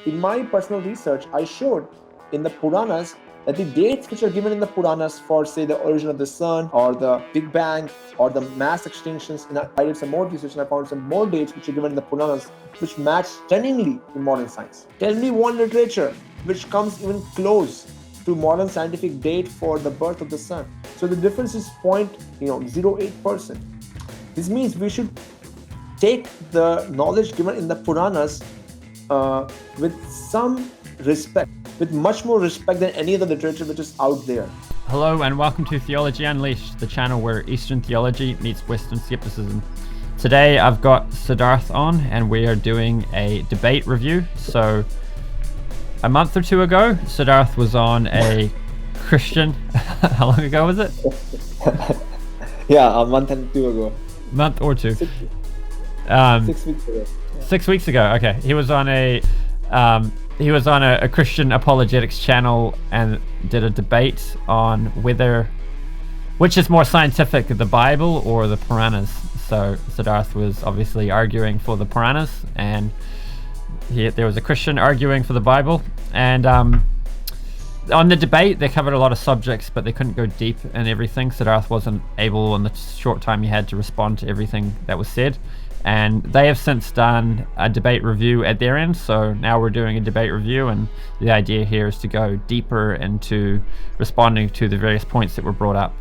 in my personal research, I showed in the Puranas that the dates which are given in the Puranas for, say, the origin of the sun or the Big Bang or the mass extinctions, and I did some more research and I found some more dates which are given in the Puranas which match stunningly in modern science. Tell me one literature which comes even close to modern scientific date for the birth of the sun. So the difference is 0.08%. This means we should take the knowledge given in the Puranas with some respect, with much more respect than any other literature which is out there. Hello and welcome to Theology Unleashed, the channel where Eastern theology meets Western skepticism. Today I've got Sidharth on and we are doing a debate review. So a month or two ago, Sidharth was on a Christian, how long ago was it? Yeah, a month and two ago. Month or two. 6 weeks ago. 6 weeks ago, okay. He was on a Christian Apologetics channel and did a debate on which is more scientific, the Bible or the Puranas. So Sidharth was obviously arguing for the Puranas, and there was a Christian arguing for the Bible. And on the debate, they covered a lot of subjects, but they couldn't go deep in everything. Sidharth wasn't able, in the short time he had, to respond to everything that was said. And they have since done a debate review at their end, so now we're doing a debate review, and the idea here is to go deeper into responding to the various points that were brought up.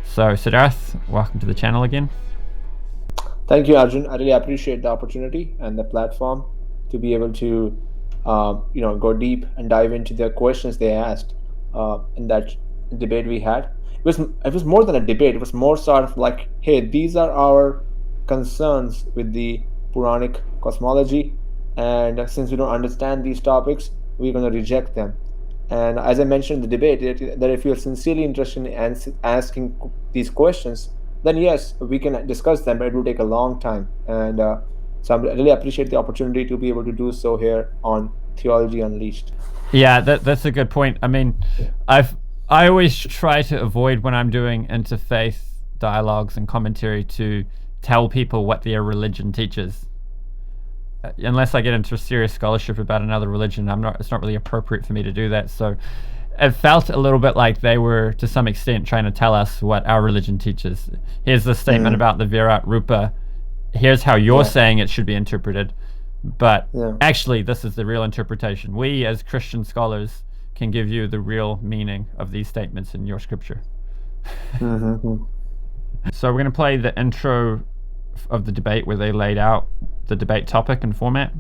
So Sidharth, welcome to the channel again. Thank you, Arjun. I really appreciate the opportunity and the platform to be able to go deep and dive into the questions they asked in that debate we had. It was more than a debate. It was more sort of like, hey, these are our concerns with the Puranic cosmology, and since we don't understand these topics, we're going to reject them. And as I mentioned in the debate, that if you're sincerely interested in asking these questions, then yes, we can discuss them, but it will take a long time. And so I really appreciate the opportunity to be able to do so here on Theology Unleashed. Yeah, that's a good point. I mean, I always try to avoid, when I'm doing interfaith dialogues and commentary, to tell people what their religion teaches. Unless I get into serious scholarship about another religion, it's not really appropriate for me to do that. So it felt a little bit like they were, to some extent, trying to tell us what our religion teaches. Here's the statement about the Virat, Rupa. Here's how you're saying it should be interpreted. But actually, this is the real interpretation. We, as Christian scholars, can give you the real meaning of these statements in your scripture. So we're going to play the intro of the debate where they laid out the debate topic and format.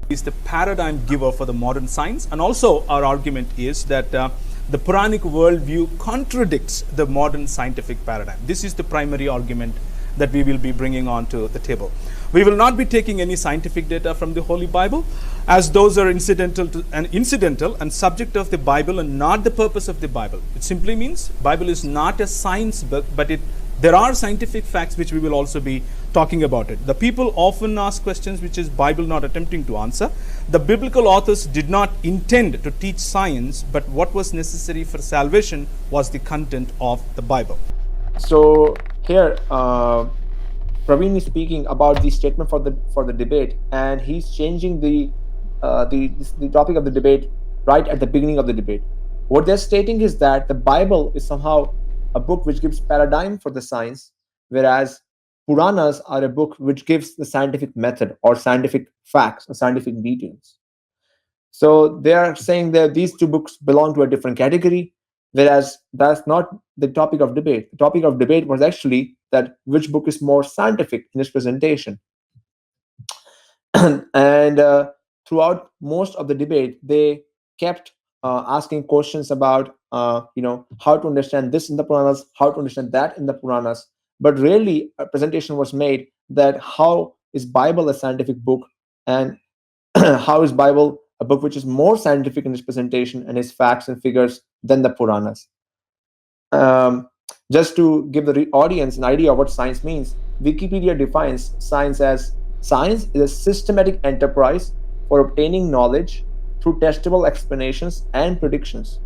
Is the paradigm giver for the modern science, and also our argument is that the Puranic worldview contradicts the modern scientific paradigm. This is the primary argument that we will be bringing onto the table. We will not be taking any scientific data from the Holy Bible, as those are incidental and subject of the Bible and not the purpose of the Bible. It simply means Bible is not a science book, but there are scientific facts which we will also be talking about it. The people often ask questions which is Bible not attempting to answer. The biblical authors did not intend to teach science, but what was necessary for salvation was the content of the Bible. So here, Praveen is speaking about the statement for the debate, and he's changing the topic of the debate right at the beginning of the debate. What they're stating is that the Bible is somehow a book which gives paradigm for the science, whereas Puranas are a book which gives the scientific method or scientific facts or scientific details. So they are saying that these two books belong to a different category, whereas that's not the topic of debate. The topic of debate was actually that which book is more scientific in its presentation. And throughout most of the debate, they kept asking questions about how to understand this in the Puranas, how to understand that in the Puranas, but really a presentation was made that how is Bible a scientific book, and how is Bible a book which is more scientific in its presentation and its facts and figures than the Puranas. Just to give the audience an idea of what science means, Wikipedia defines science as science is a systematic enterprise for obtaining knowledge through testable explanations and predictions.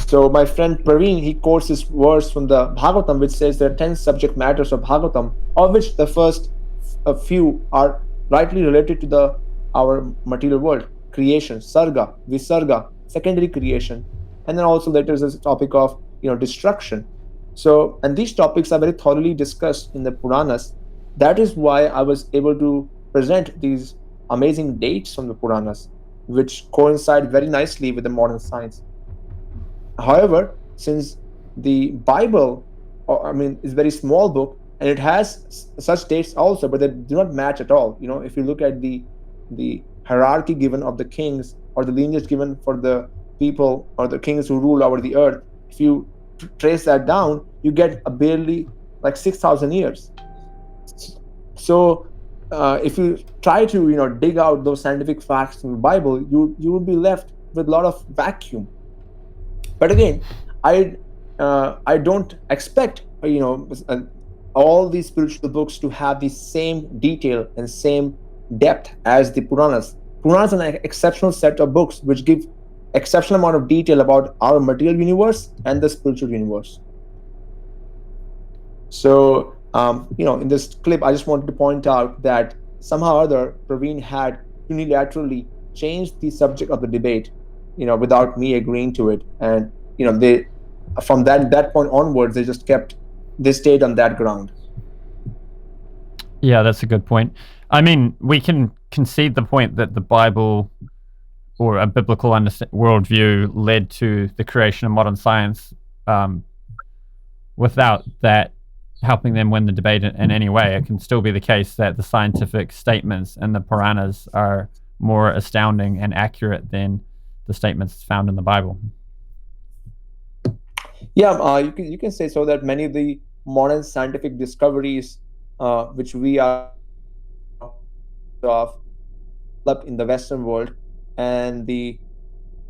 So my friend Praveen, he quotes this verse from the Bhagavatam, which says there are 10 subject matters of Bhagavatam, of which the first few are rightly related to our material world. creation, sarga, visarga, secondary creation, and then also later is this topic of destruction. So, and these topics are very thoroughly discussed in the Puranas. That is why I was able to present these amazing dates from the Puranas, which coincide very nicely with the modern science. However, since the Bible, I mean, is a very small book and it has such dates also, but they do not match at all. If you look at the hierarchy given of the kings or the lineage given for the people or the kings who rule over the earth, if you trace that down, you get a barely like 6,000 years. So if you try to dig out those scientific facts in the Bible, you will be left with a lot of vacuum. But again, I don't expect all these spiritual books to have the same detail and same depth as the Puranas. Puranas are an exceptional set of books which give exceptional amount of detail about our material universe and the spiritual universe. So in this clip, I just wanted to point out that somehow or other Praveen had unilaterally changed the subject of the debate, without me agreeing to it, and they from that point onwards they stayed on that ground. Yeah, that's a good point. I mean, we can concede the point that the Bible or a biblical worldview led to the creation of modern science, without that helping them win the debate in any way. It can still be the case that the scientific statements in the Puranas are more astounding and accurate than the statements found in the Bible. Yeah, you can say so that many of the modern scientific discoveries, which we are of developed in the Western world, and the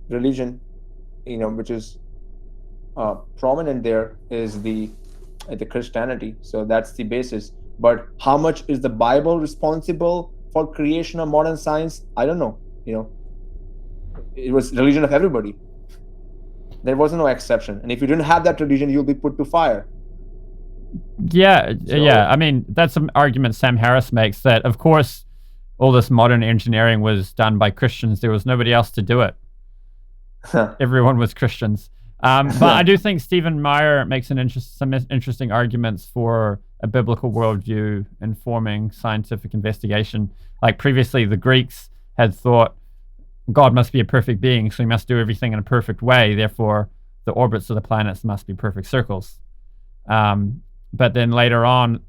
religion, which is prominent there, is the Christianity. So that's the basis. But how much is the Bible responsible for creation of modern science? I don't know. It was religion of everybody. There was no exception. And if you didn't have that religion, you'll be put to fire. Yeah, yeah. I mean, that's an argument Sam Harris makes, that, of course, all this modern engineering was done by Christians. There was nobody else to do it. Everyone was Christians. But I do think Stephen Meyer makes some interesting arguments for a biblical worldview informing scientific investigation. Like previously, the Greeks had thought God must be a perfect being, so he must do everything in a perfect way. Therefore, the orbits of the planets must be perfect circles. But then later on,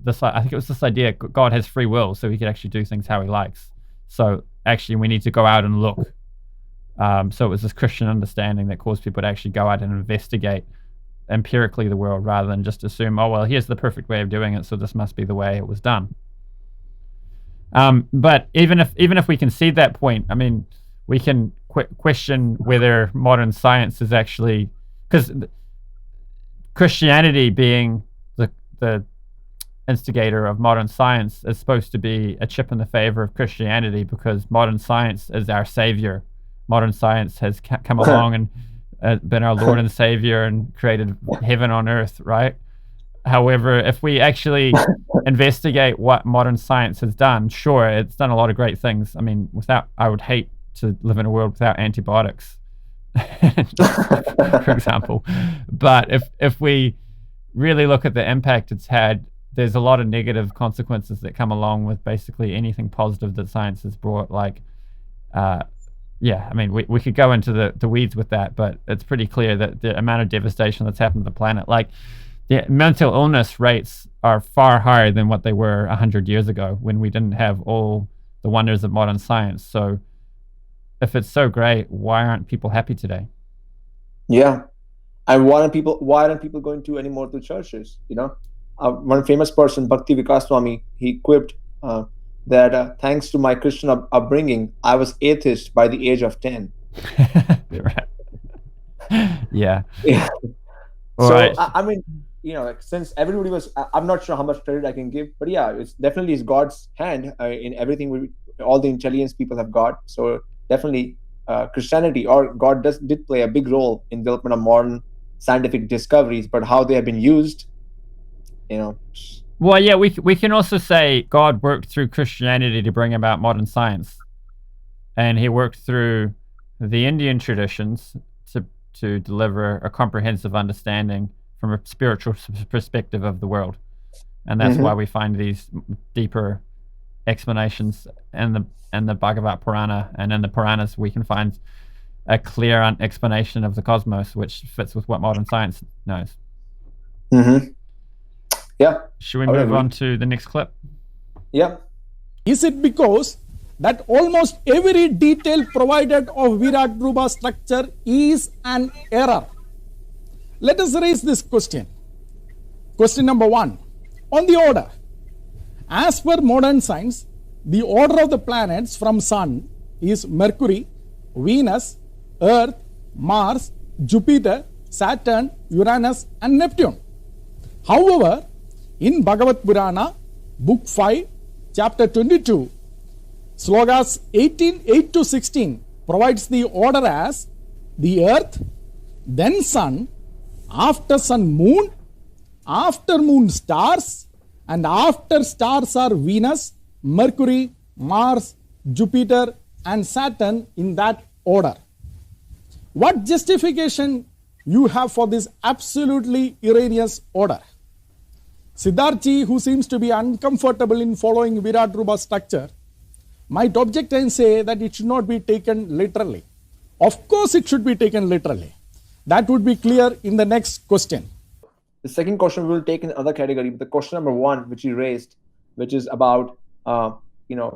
I think it was this idea, God has free will, so he could actually do things how he likes. So actually, we need to go out and look. So it was this Christian understanding that caused people to actually go out and investigate empirically the world, rather than just assume, oh, well, here's the perfect way of doing it, so this must be the way it was done. But even if we concede that point, I mean, we can question whether modern science is actually, because Christianity being the instigator of modern science is supposed to be a chip in the favor of Christianity, because modern science is our savior. Modern science has come along and been our Lord and Savior and created heaven on earth, right? However, if we actually investigate what modern science has done, sure, it's done a lot of great things. I mean, I would hate to live in a world without antibiotics, for example. But if we really look at the impact it's had, there's a lot of negative consequences that come along with basically anything positive that science has brought. Like, yeah, I mean, we could go into the weeds with that, but it's pretty clear that the amount of devastation that's happened to the planet, like the mental illness rates are far higher than what they were 100 years ago, when we didn't have all the wonders of modern science. So if it's so great, why aren't people happy today? Yeah. And why aren't people going to anymore to churches? One famous person, Bhakti Vikas Swami, he quipped that thanks to my Christian upbringing, I was atheist by the age of 10. Right. Yeah. Yeah. All So right. I mean, since everybody was, I'm not sure how much credit I can give, but yeah, it's definitely God's hand in everything. All the intelligence people have got. So definitely, Christianity or God did play a big role in development of modern scientific discoveries, but how they have been used, Well, yeah, we can also say God worked through Christianity to bring about modern science. and he worked through the Indian traditions to deliver a comprehensive understanding from a spiritual perspective of the world, and that's why we find these deeper explanations in the Bhagavad Purana, and in the Puranas we can find a clear explanation of the cosmos, which fits with what modern science knows. Yeah. Should we I would move agree. on to the next clip? Yeah. Is it because that almost every detail provided of Virat Rupa structure is an error? Let us raise this question. Question number 1. On the order. As per modern science, the order of the planets from Sun is Mercury, Venus, Earth, Mars, Jupiter, Saturn, Uranus and Neptune. However, in Bhagavad Purana, Book 5, Chapter 22, Slokas 8 to 16 provides the order as the Earth, then Sun, after Sun Moon, after Moon stars, and after stars are Venus, Mercury, Mars, Jupiter and Saturn, in that order. What justification you have for this absolutely erroneous order? Sidharth, who seems to be uncomfortable in following Virat Rupa structure, might object and say that it should not be taken literally. Of course it should be taken literally. That would be clear in the next question. The second question we will take in other category, but the question number 1, which you raised, which is about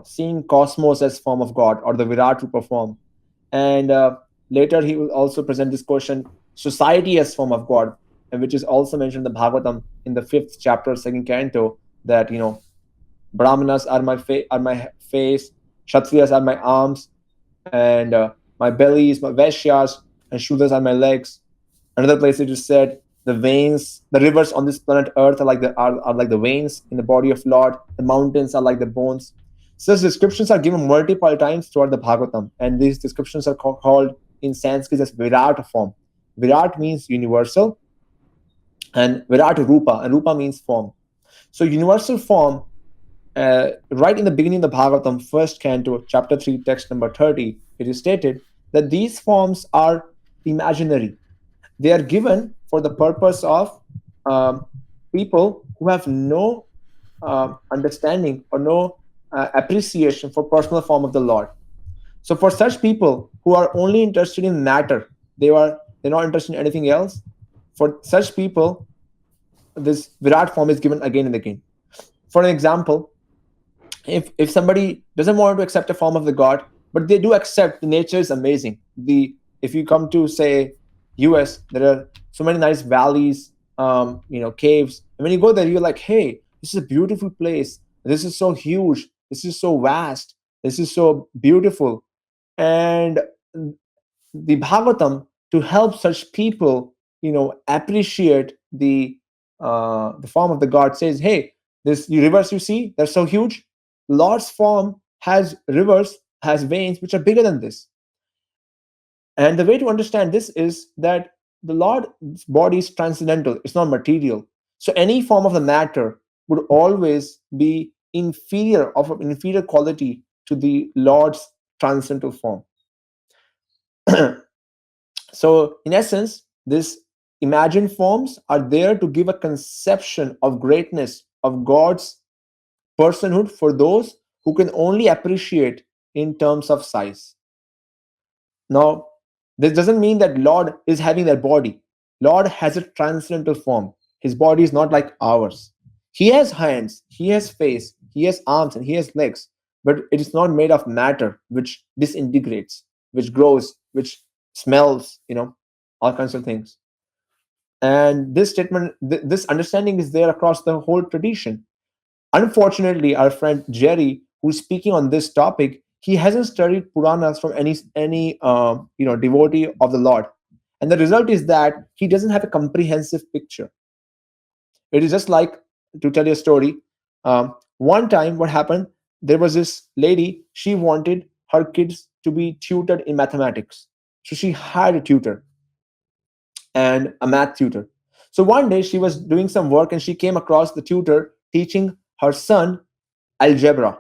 seeing cosmos as form of God, or the Virat Rupa form, and later he will also present this question, society as form of God, and which is also mentioned in the Bhagavatam in the 5th chapter, 2nd canto, that Brahmanas are my face, Kshatriyas are my arms, and my belly is my Vaishyas, and Shudras are my legs. Another place it is said, the veins, the rivers on this planet Earth are like the veins in the body of Lord. The mountains are like the bones. Such descriptions are given multiple times throughout the Bhagavatam, and these descriptions are called in Sanskrit as Virat form. Virat means universal, and Virat Rupa, and Rupa means form. So universal form, right in the beginning of the Bhagavatam, 1st canto, chapter 3, text number 30, it is stated that these forms are imaginary. They are given for the purpose of people who have no understanding or no appreciation for personal form of the Lord. So for such people who are only interested in matter, they're not interested in anything else. For such people, this Virat form is given again and again. For an example, if somebody doesn't want to accept a form of the God, but they do accept the nature is amazing. If you come to, say, US, there are so many nice valleys, caves, and when you go there, you're like, hey, this is a beautiful place. This is so huge. This is so vast. This is so beautiful. And the Bhagavatam, to help such people, appreciate the form of the God, says, hey, this rivers you see, they're so huge. Lord's form has rivers, has veins which are bigger than this. And the way to understand this is that the Lord's body is transcendental, it's not material. So any form of the matter would always be of an inferior quality to the Lord's transcendental form. So in essence, these imagined forms are there to give a conception of greatness of God's personhood for those who can only appreciate in terms of size. Now, this doesn't mean that Lord is having their body. Lord has a transcendental form. His body is not like ours. He has hands, he has face, he has arms, and he has legs, but it is not made of matter, which disintegrates, which grows, which smells, all kinds of things. And this statement, this understanding is there across the whole tradition. Unfortunately, our friend Jerry, who's speaking on this topic, he hasn't studied Puranas from any devotee of the Lord, and the result is that he doesn't have a comprehensive picture. It is just like, to tell you a story. One time, what happened? There was this lady. She wanted her kids to be tutored in mathematics, so she hired a tutor and a math tutor. So one day she was doing some work and she came across the tutor teaching her son algebra.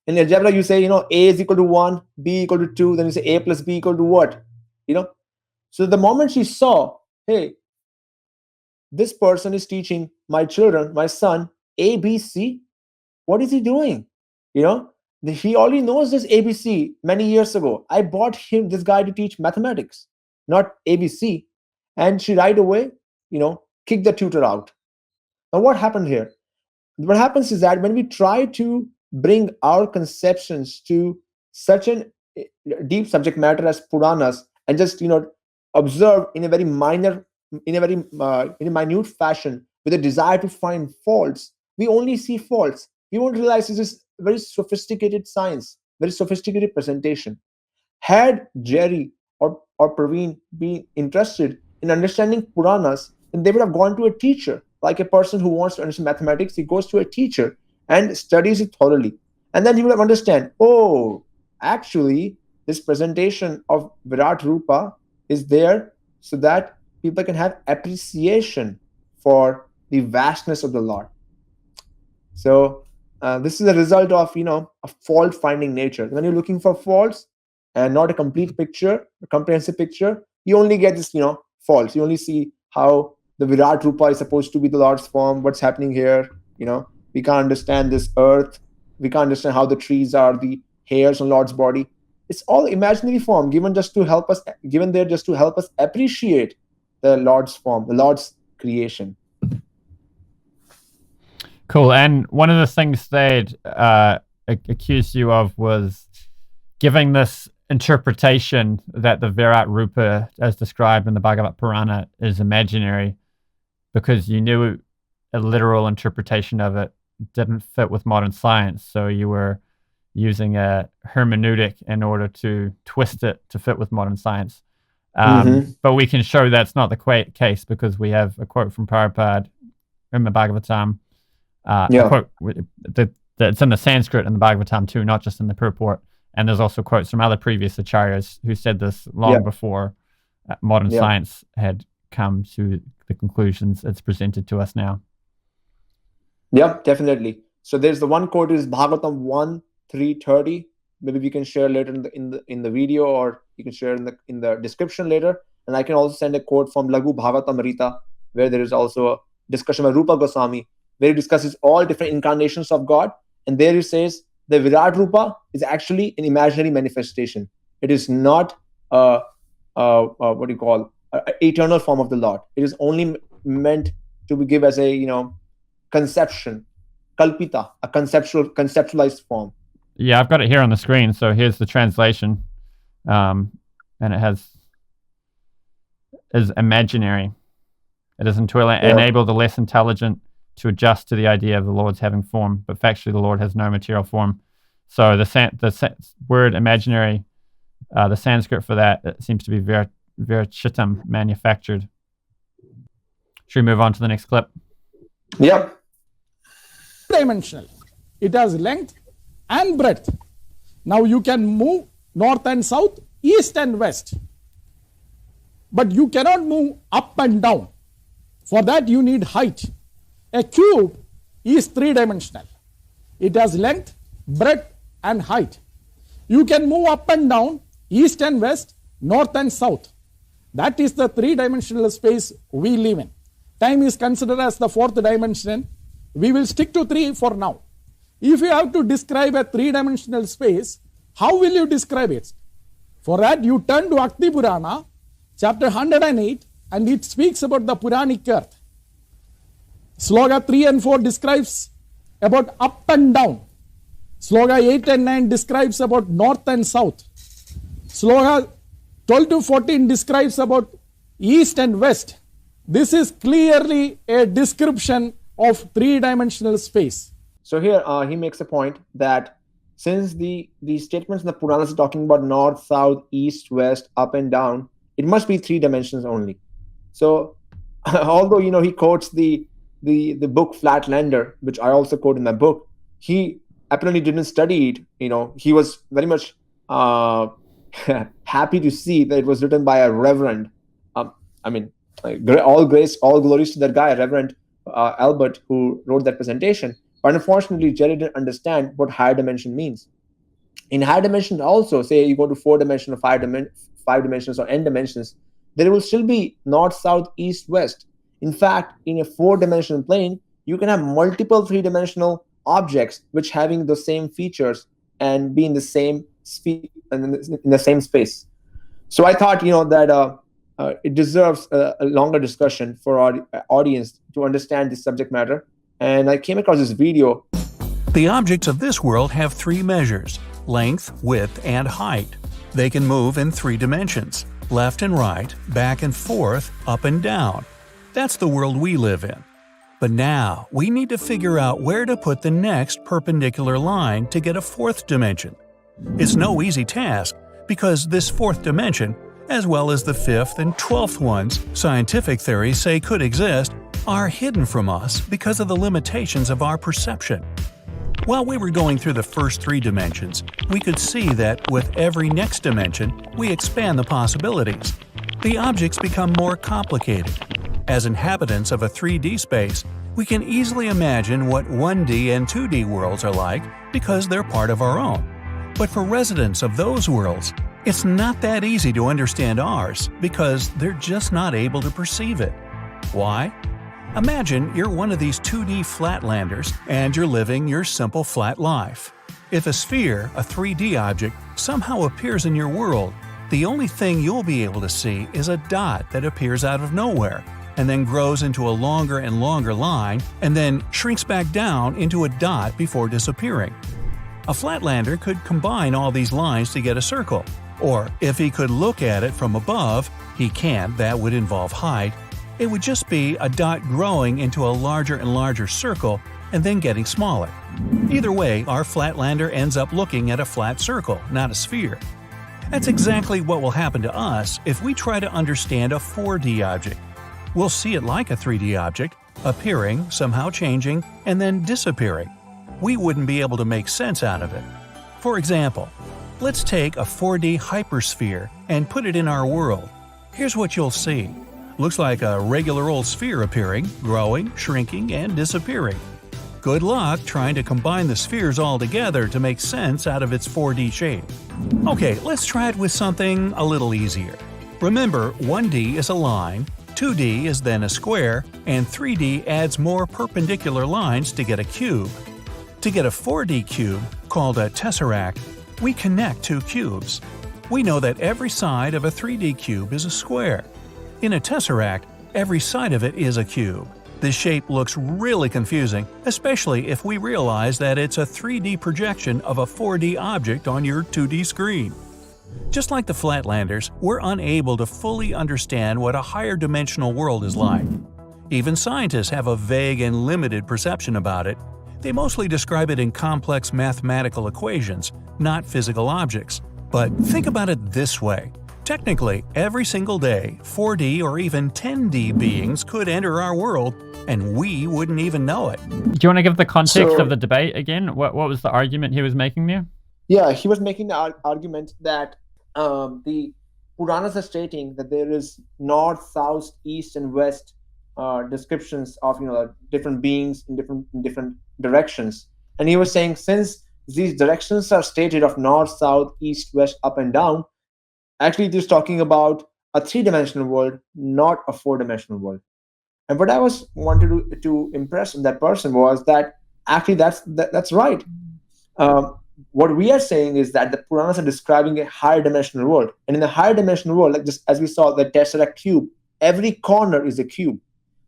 In algebra, you say, A is equal to 1, B equal to 2, then you say A plus B equal to what? So the moment she saw, hey, this person is teaching my children, my son, ABC, what is he doing? You know, he already knows this ABC many years ago. I bought him, this guy, to teach mathematics, not ABC. And she right away, kicked the tutor out. Now, what happened here? What happens is that when we try to bring our conceptions to such a deep subject matter as Puranas and just observe in a very minor, in a minute fashion with a desire to find faults, we only see faults. We won't realize this is very sophisticated science, very sophisticated presentation. Had Jerry or Praveen been interested in understanding Puranas, then they would have gone to a teacher. Like a person who wants to understand mathematics, he goes to a teacher and studies it thoroughly. And then he will understand, oh, actually, this presentation of Virat Rupa is there so that people can have appreciation for the vastness of the Lord. So this is a result of a fault finding nature. When you're looking for faults and not a complete picture, a comprehensive picture, you only get this faults. You only see how the Virat Rupa is supposed to be the Lord's form. What's happening here? We can't understand this earth. We can't understand how the trees are the hairs on Lord's body. It's all imaginary form given there just to help us appreciate the Lord's form, the Lord's creation. Cool. And one of the things they'd accused you of was giving this interpretation that the Virat Rupa, as described in the Bhagavad Purana, is imaginary, because you knew a literal interpretation of it didn't fit with modern science. So you were using a hermeneutic in order to twist it to fit with modern science. But we can show that's not the case, because we have a quote from Prabhupada in the Bhagavatam. A quote that's in the Sanskrit in the Bhagavatam too, not just in the purport. And there's also quotes from other previous acharyas who said this long before modern science had come to the conclusions it's presented to us now. Yeah, definitely. So there's the one quote is Bhagavatam 1:3:30. Maybe we can share later in the video, or you can share in the description later. And I can also send a quote from Lagu Bhagavatam Rita, where there is also a discussion by Rupa Goswami, where he discusses all different incarnations of God. And there he says the Virat Rupa is actually an imaginary manifestation. It is not eternal form of the Lord. It is only meant to be given as a conception, kalpita, a conceptualized form. Yeah, I've got it here on the screen. So here's the translation, and it is imaginary. It is to enable the less intelligent to adjust to the idea of the Lord's having form, but factually the Lord has no material form. So the word imaginary, the Sanskrit for that, it seems to be virachitam, manufactured. Should we move on to the next clip? Yep. Dimensional. It has length and breadth. Now you can move north and south, east and west, but you cannot move up and down. For that you need height. A cube is three-dimensional. It has length, breadth and height. You can move up and down, east and west, north and south. That is the three-dimensional space we live in. Time is considered as the fourth dimension. We will stick to three for now. If you have to describe a three-dimensional space, how will you describe it? For that you turn to Akti Purana, chapter 108, and it speaks about the Puranic earth. Sloka 3 and 4 describes about up and down. Sloka 8 and 9 describes about north and south. Sloka 12 to 14 describes about east and west. This is clearly a description of three-dimensional space. So here he makes a point that since the statements in the Puranas are talking about north, south, east, west, up and down, it must be three dimensions only. So although he quotes the book Flatlander, which I also quote in my book, he apparently didn't study it. He was very much happy to see that it was written by a reverend. All glories to that guy, Reverend Albert, who wrote that presentation. But unfortunately, Jerry didn't understand what higher dimension means. In higher dimensions also, say you go to 4 dimension or 5 dimensions or n dimensions, there will still be north, south, east, west. In fact, in a 4 dimensional plane, you can have multiple 3 dimensional objects which having the same features and be in the same in the same space. So I thought, that it deserves a longer discussion for our audience to understand this subject matter. And I came across this video. The objects of this world have three measures: length, width, and height. They can move in 3 dimensions: left and right, back and forth, up and down. That's the world we live in. But now, we need to figure out where to put the next perpendicular line to get a 4th dimension. It's no easy task, because this 4th dimension, as well as the 5th and 12th ones scientific theories say could exist, are hidden from us because of the limitations of our perception. While we were going through the first 3 dimensions, we could see that with every next dimension, we expand the possibilities. The objects become more complicated. As inhabitants of a 3D space, we can easily imagine what 1D and 2D worlds are like because they're part of our own. But for residents of those worlds, it's not that easy to understand ours because they're just not able to perceive it. Why? Imagine you're one of these 2D flatlanders and you're living your simple flat life. If a sphere, a 3D object, somehow appears in your world, the only thing you'll be able to see is a dot that appears out of nowhere and then grows into a longer and longer line and then shrinks back down into a dot before disappearing. A flatlander could combine all these lines to get a circle, or if he could look at it from above, he can't, that would involve height, it would just be a dot growing into a larger and larger circle and then getting smaller. Either way, our flatlander ends up looking at a flat circle, not a sphere. That's exactly what will happen to us if we try to understand a 4D object. We'll see it like a 3D object, appearing, somehow changing, and then disappearing. We wouldn't be able to make sense out of it. For example, let's take a 4D hypersphere and put it in our world. Here's what you'll see. Looks like a regular old sphere appearing, growing, shrinking, and disappearing. Good luck trying to combine the spheres all together to make sense out of its 4D shape. Okay, let's try it with something a little easier. Remember, 1D is a line, 2D is then a square, and 3D adds more perpendicular lines to get a cube. To get a 4D cube, called a tesseract, we connect 2 cubes. We know that every side of a 3D cube is a square. In a tesseract, every side of it is a cube. This shape looks really confusing, especially if we realize that it's a 3D projection of a 4D object on your 2D screen. Just like the Flatlanders, we're unable to fully understand what a higher dimensional world is like. Even scientists have a vague and limited perception about it. They mostly describe it in complex mathematical equations, not physical objects. But think about it this way. Technically, every single day, 4D or even 10D beings could enter our world, and we wouldn't even know it. Do you want to give the context of the debate again? What was the argument he was making there? Yeah, he was making the argument that the Puranas are stating that there is north, south, east, and west descriptions of different beings in different directions. And he was saying, since these directions are stated of north, south, east, west, up, and down, actually just talking about a 3-dimensional world, not a 4-dimensional world. And what I wanted to impress on that person was that actually that's right. What we are saying is that the Puranas are describing a higher dimensional world. And in the higher dimensional world, like just as we saw the tesseract cube, every corner is a cube.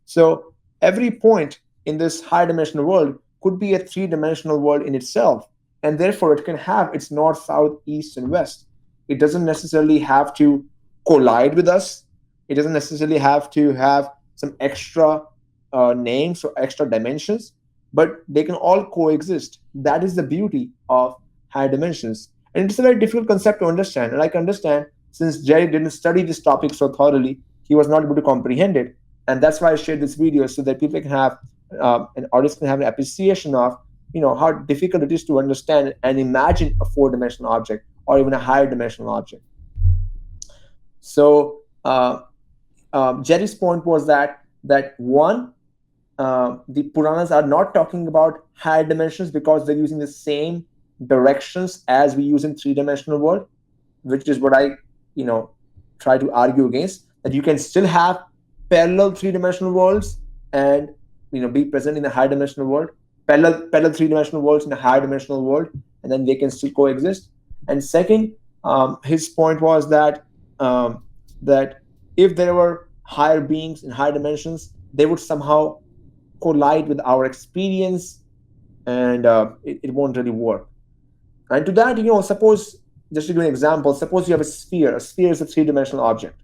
So every point in this higher dimensional world could be a 3-dimensional world in itself. And therefore, it can have its north, south, east, and west. It doesn't necessarily have to collide with us. It doesn't necessarily have to have some extra names or extra dimensions, but they can all coexist. That is the beauty of higher dimensions. And it's a very difficult concept to understand. And I can understand, since Jerry didn't study this topic so thoroughly, he was not able to comprehend it. And that's why I shared this video, so that people can have, an audience can have an appreciation of, how difficult it is to understand and imagine a 4-dimensional object or even a higher dimensional object. So Jerry's point was that one, the Puranas are not talking about higher dimensions because they're using the same directions as we use in three-dimensional world, which is what I, try to argue against, that you can still have parallel three-dimensional worlds and, be present in a higher dimensional world, parallel three-dimensional worlds in a higher dimensional world, and then they can still coexist. And second, his point was that that if there were higher beings in higher dimensions, they would somehow collide with our experience, and it won't really work. And to that, suppose, just to give an example, suppose you have a sphere. A sphere is a three-dimensional object,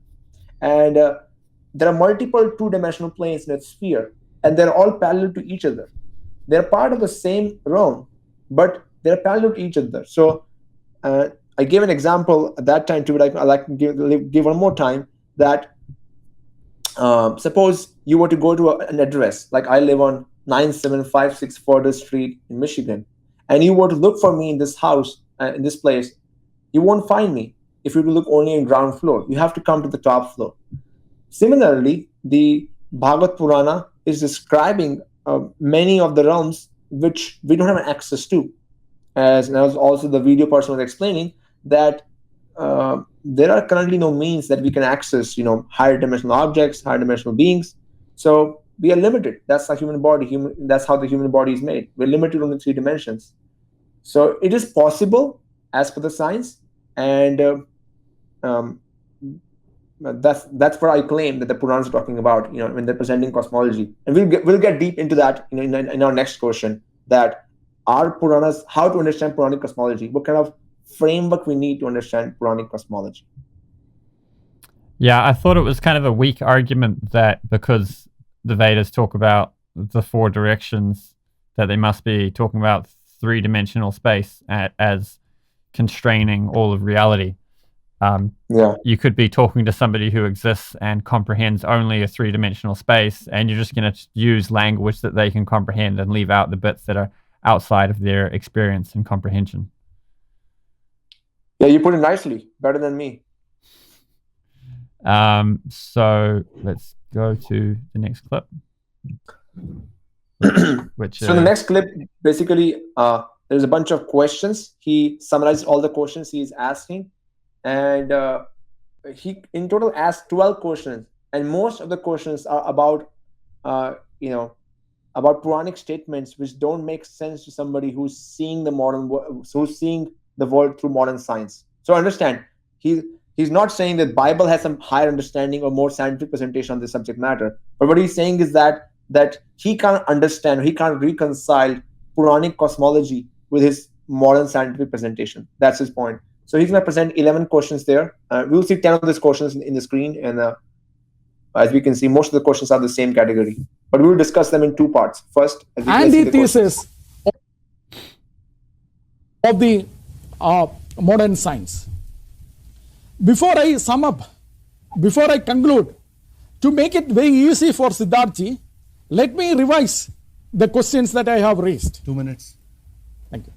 and there are multiple two-dimensional planes in a sphere, and they're all parallel to each other. They're part of the same realm, but they're parallel to each other. So I gave an example at that time too, but I like to give one more time, that suppose you were to go to an address, like I live on 9756 Further Street in Michigan, and you were to look for me in this house, in this place, you won't find me if you look only in ground floor. You have to come to the top floor. Similarly, the Bhagavad Purana is describing many of the realms which we don't have access to. As also the video person was explaining, that there are currently no means that we can access, higher dimensional objects, higher dimensional beings. So we are limited. That's the human body. That's how the human body is made. We're limited on the 3 dimensions. So it is possible as per the science, and that's what I claim that the Puranas are talking about, when they're presenting cosmology. And we'll get deep into that in our next question, that are Puranas, how to understand Puranic cosmology, what kind of framework we need to understand Puranic cosmology. Yeah, I thought it was kind of a weak argument that because the Vedas talk about the 4 directions, that they must be talking about 3-dimensional space as constraining all of reality. You could be talking to somebody who exists and comprehends only a 3-dimensional space, and you're just going to use language that they can comprehend and leave out the bits that are outside of their experience and comprehension. Yeah, you put it nicely, better than me. So let's go to the next clip. So the next clip, basically, there's a bunch of questions. He summarized all the questions he's asking, and he in total asked 12 questions, and most of the questions are about about Puranic statements which don't make sense to somebody who's seeing the world through modern science. So understand, he's not saying that Bible has some higher understanding or more scientific presentation on this subject matter, but what he's saying is that he can't understand, he can't reconcile Puranic cosmology with his modern scientific presentation. That's his point. So he's going to present 11 questions there. We'll see 10 of these questions in the screen, and as we can see, most of the questions are the same category, but we will discuss them in 2 parts. First, antithesis of the modern science. Before I sum up, before I conclude, to make it very easy for Sidharth, let me revise the questions that I have raised. 2 minutes. Thank you.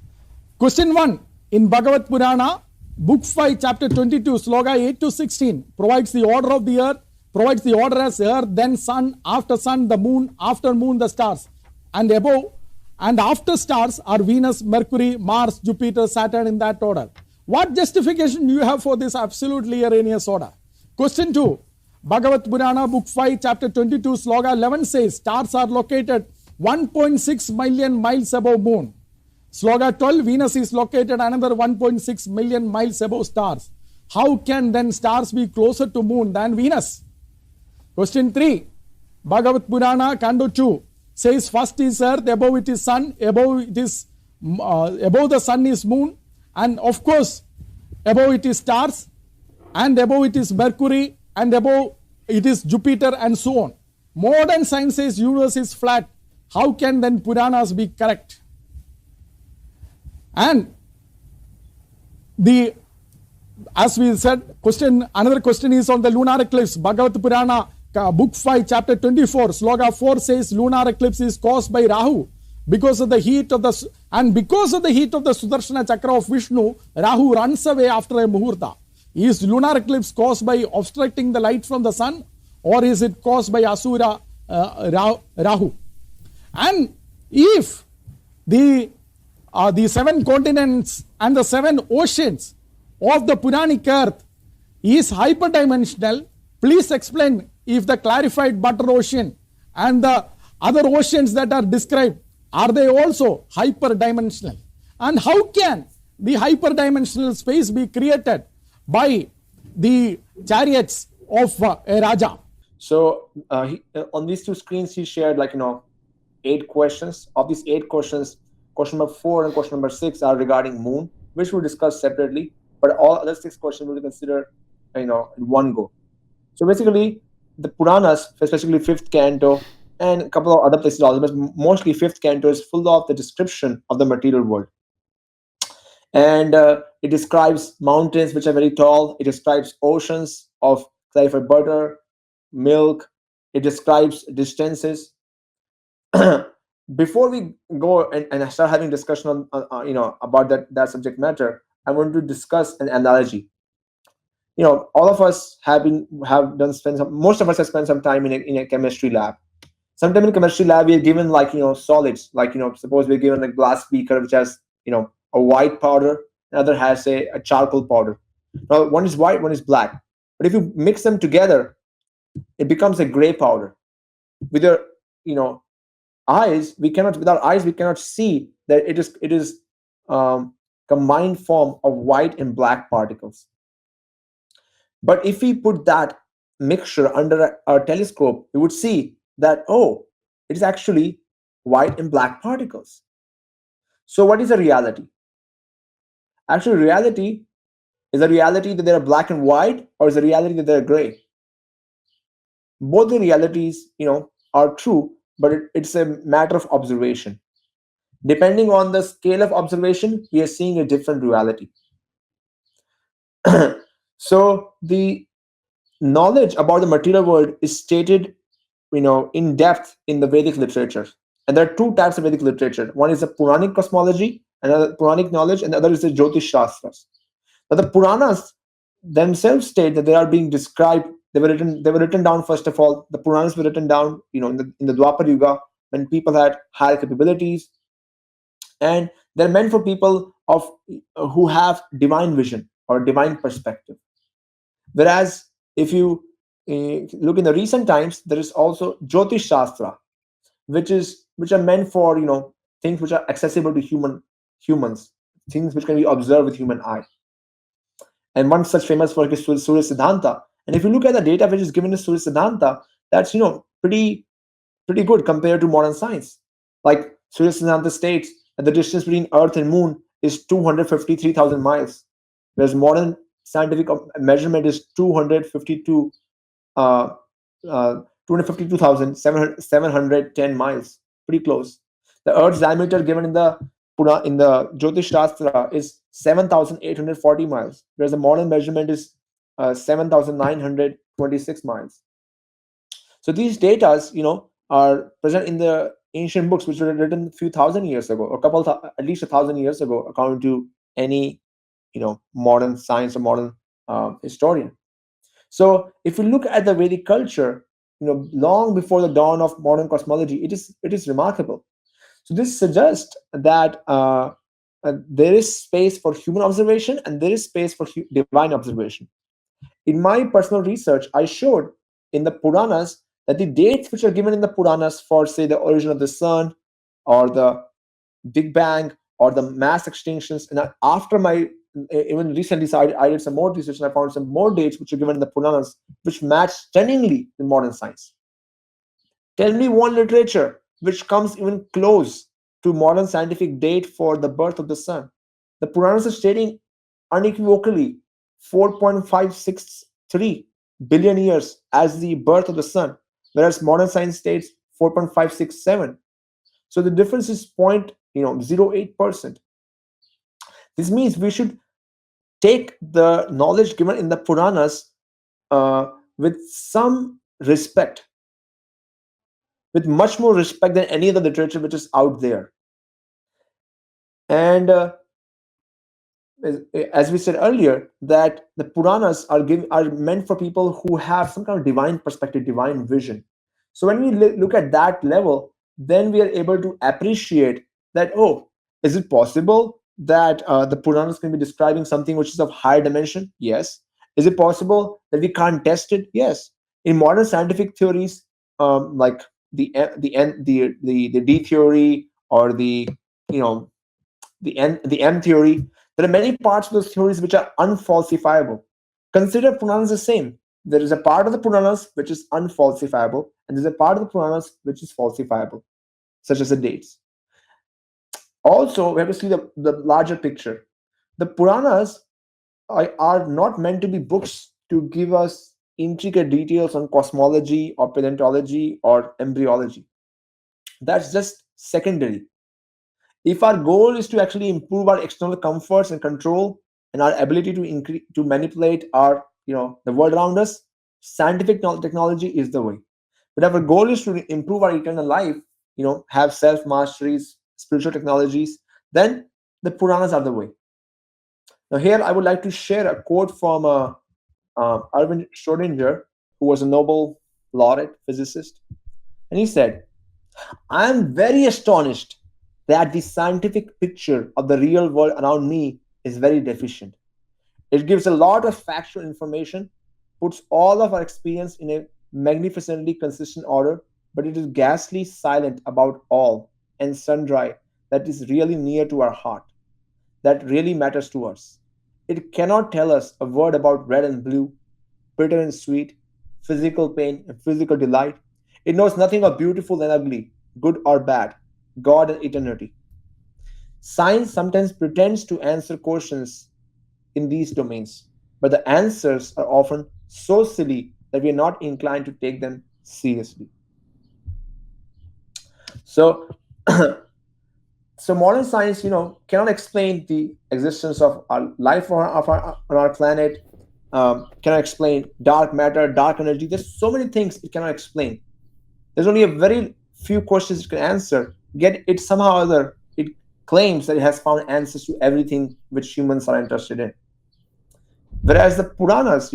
Question 1 in Bhagavad Purana, Book 5, Chapter 22, Sloka 8 to 16, provides the order of the earth, provides the order as earth, then sun, after sun, the moon, after moon, the stars, and above and after stars are Venus, Mercury, Mars, Jupiter, Saturn, in that order. What justification do you have for this absolutely erroneous order? Question 2, Bhagavad Purana, Book 5, Chapter 22, Sloka 11 says stars are located 1.6 million miles above moon. Sloka 12, Venus is located another 1.6 million miles above stars. How can then stars be closer to moon than Venus? Question 3, Bhagavad Purana, Canto 2 says first is earth, above it is sun, above the sun is moon, and of course above it is stars, and above it is Mercury, and above it is Jupiter, and so on. Modern science says universe is flat. How can then Puranas be correct? And as we said, another question is on the lunar eclipse. Bhagavad Purana, Book 5, Chapter 24, Sloka 4 says lunar eclipse is caused by Rahu. Because of the heat of the Sudarshana Chakra of Vishnu, Rahu runs away after a Muhurta. Is lunar eclipse caused by obstructing the light from the sun, or is it caused by Asura Rahu? And if the the 7 continents and the 7 oceans of the Puranic earth is hyperdimensional. Please explain if the clarified butter ocean and the other oceans that are described, are they also hyperdimensional? And how can the hyperdimensional space be created by the chariots of a Raja? So on these two screens, he shared 8 questions. Of these 8 questions, question number 4 and question number 6 are regarding moon, which we'll discuss separately. But all other 6 questions we'll consider, in one go. So basically, the Puranas, especially 5th canto, and a couple of other places also, but mostly 5th canto is full of the description of the material world. And it describes mountains which are very tall. It describes oceans of clarified butter, milk. It describes distances. Before we go and start having discussion on about that subject matter, I want to discuss an analogy. All of us most of us have spent some time in a chemistry lab. Sometime in chemistry lab, we are given solids, suppose we're given a glass beaker which has a white powder, another has a charcoal powder. Now one is white, one is black, but if you mix them together, it becomes a gray powder. With your eyes, without eyes we cannot see that it is combined form of white and black particles. But if we put that mixture under a telescope, we would see that, oh, it is actually white and black particles. So what is the reality? Actually, reality is a reality that they are black and white, or is a reality that they're gray? Both the realities, are true, but it's a matter of observation. Depending on the scale of observation, we are seeing a different reality. So the knowledge about the material world is stated, in depth in the Vedic literature. And there are 2 types of Vedic literature. One is the Puranic cosmology, another Puranic knowledge, and the other is the Jyotish Shastras. Now the Puranas themselves state that they are being described. They were written down. First of all, the Puranas were written down, in the Dwapar Yuga, when people had higher capabilities, and they're meant for people who have divine vision or divine perspective. Whereas if you look in the recent times, there is also Jyotish Shastra, which are meant for things which are accessible to humans, things which can be observed with human eye. And one such famous work is Surya Siddhanta. And if you look at the data which is given in Surya Siddhanta, that's pretty good compared to modern science. Like Surya Siddhanta states that the distance between Earth and Moon is 253,000 miles, whereas modern scientific measurement is 252,710 miles. Pretty close. The Earth's diameter given in the Jyotish Shastra is 7,840 miles, whereas the modern measurement is 7,926 miles. So these data, are present in the ancient books which were written a few thousand years ago, or at least 1,000 years ago, according to any modern science or modern historian. So if you look at the Vedic culture, long before the dawn of modern cosmology, it is remarkable. So this suggests that there is space for human observation and there is space for divine observation. In my personal research, I showed in the Puranas that the dates which are given in the Puranas for, say, the origin of the sun, or the Big Bang, or the mass extinctions, and after even recently, so I did some more research and I found some more dates which are given in the Puranas which match stunningly with modern science. Tell me one literature which comes even close to modern scientific date for the birth of the sun. The Puranas are stating unequivocally 4.563 billion years as the birth of the sun, whereas modern science states 4.567. So the difference is 0.08%. This means we should take the knowledge given in the Puranas with some respect, with much more respect than any other literature which is out there. And as we said earlier, that the Puranas are meant for people who have some kind of divine perspective, divine vision. So when we look at that level, then we are able to appreciate that, oh, Is it possible that the Puranas can be describing something which is of higher dimension? Yes. Is it possible that we can't test it? Yes. In modern scientific theories, like the D theory, or you know the M theory, there are many parts of those theories which are unfalsifiable. Consider Puranas the same. There is a part of the Puranas which is unfalsifiable, and there's a part of the Puranas which is falsifiable, such as the dates. Also, we have to see the larger picture. The Puranas are not meant to be books to give us intricate details on cosmology or paleontology or embryology. That's just secondary. If our goal is to actually improve our external comforts and control and our ability to increase to manipulate our the world around us, scientific technology is the way. But if our goal is to improve our eternal life, have self masteries, spiritual technologies, then the Puranas are the way. Now, here I would like to share a quote from Arvind Schrodinger, who was a Nobel laureate physicist, and he said, "I am very astonished that the scientific picture of the real world around me is very deficient. It gives a lot of factual information, puts all of our experience in a magnificently consistent order, but it is ghastly silent about all and sundry that is really near to our heart, that really matters to us. It cannot tell us a word about red and blue, bitter and sweet, physical pain and physical delight. It knows nothing of beautiful and ugly, good or bad, God and eternity. Science sometimes pretends to answer questions in these domains, but the answers are often so silly that we are not inclined to take them seriously." So, so modern science, cannot explain the existence of our life on our planet. Cannot explain dark matter, dark energy. There's so many things it cannot explain. There's only a very few questions it can answer. Yet it somehow or other it claims that it has found answers to everything which humans are interested in. Whereas the Puranas,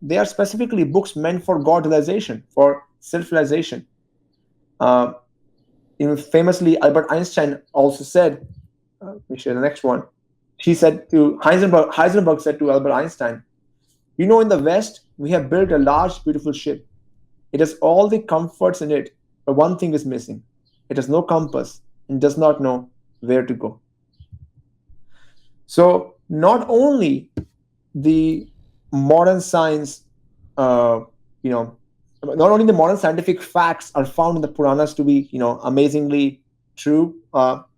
they are specifically books meant for God realization, for self realization. Uh, Famously, Albert Einstein also said, let me share the next one. He said to Heisenberg said to Albert Einstein, in the West, we have built a large, beautiful ship. It has all the comforts in it, but one thing is missing. It has no compass and does not know where to go. So not only the modern science, you know, not only the modern scientific facts are found in the Puranas to be, amazingly true,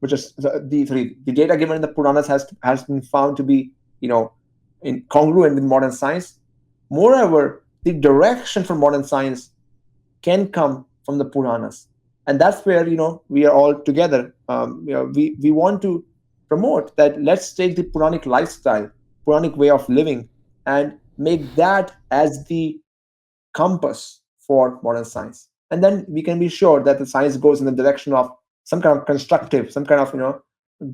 which is the data given in the Puranas has been found to be, congruent with modern science. Moreover, the direction for modern science can come from the Puranas, and that's where we are all together. We want to promote that. Let's take the Puranic lifestyle, Puranic way of living, and make that as the compass for modern science. And then we can be sure that the science goes in the direction of some kind of constructive, some kind of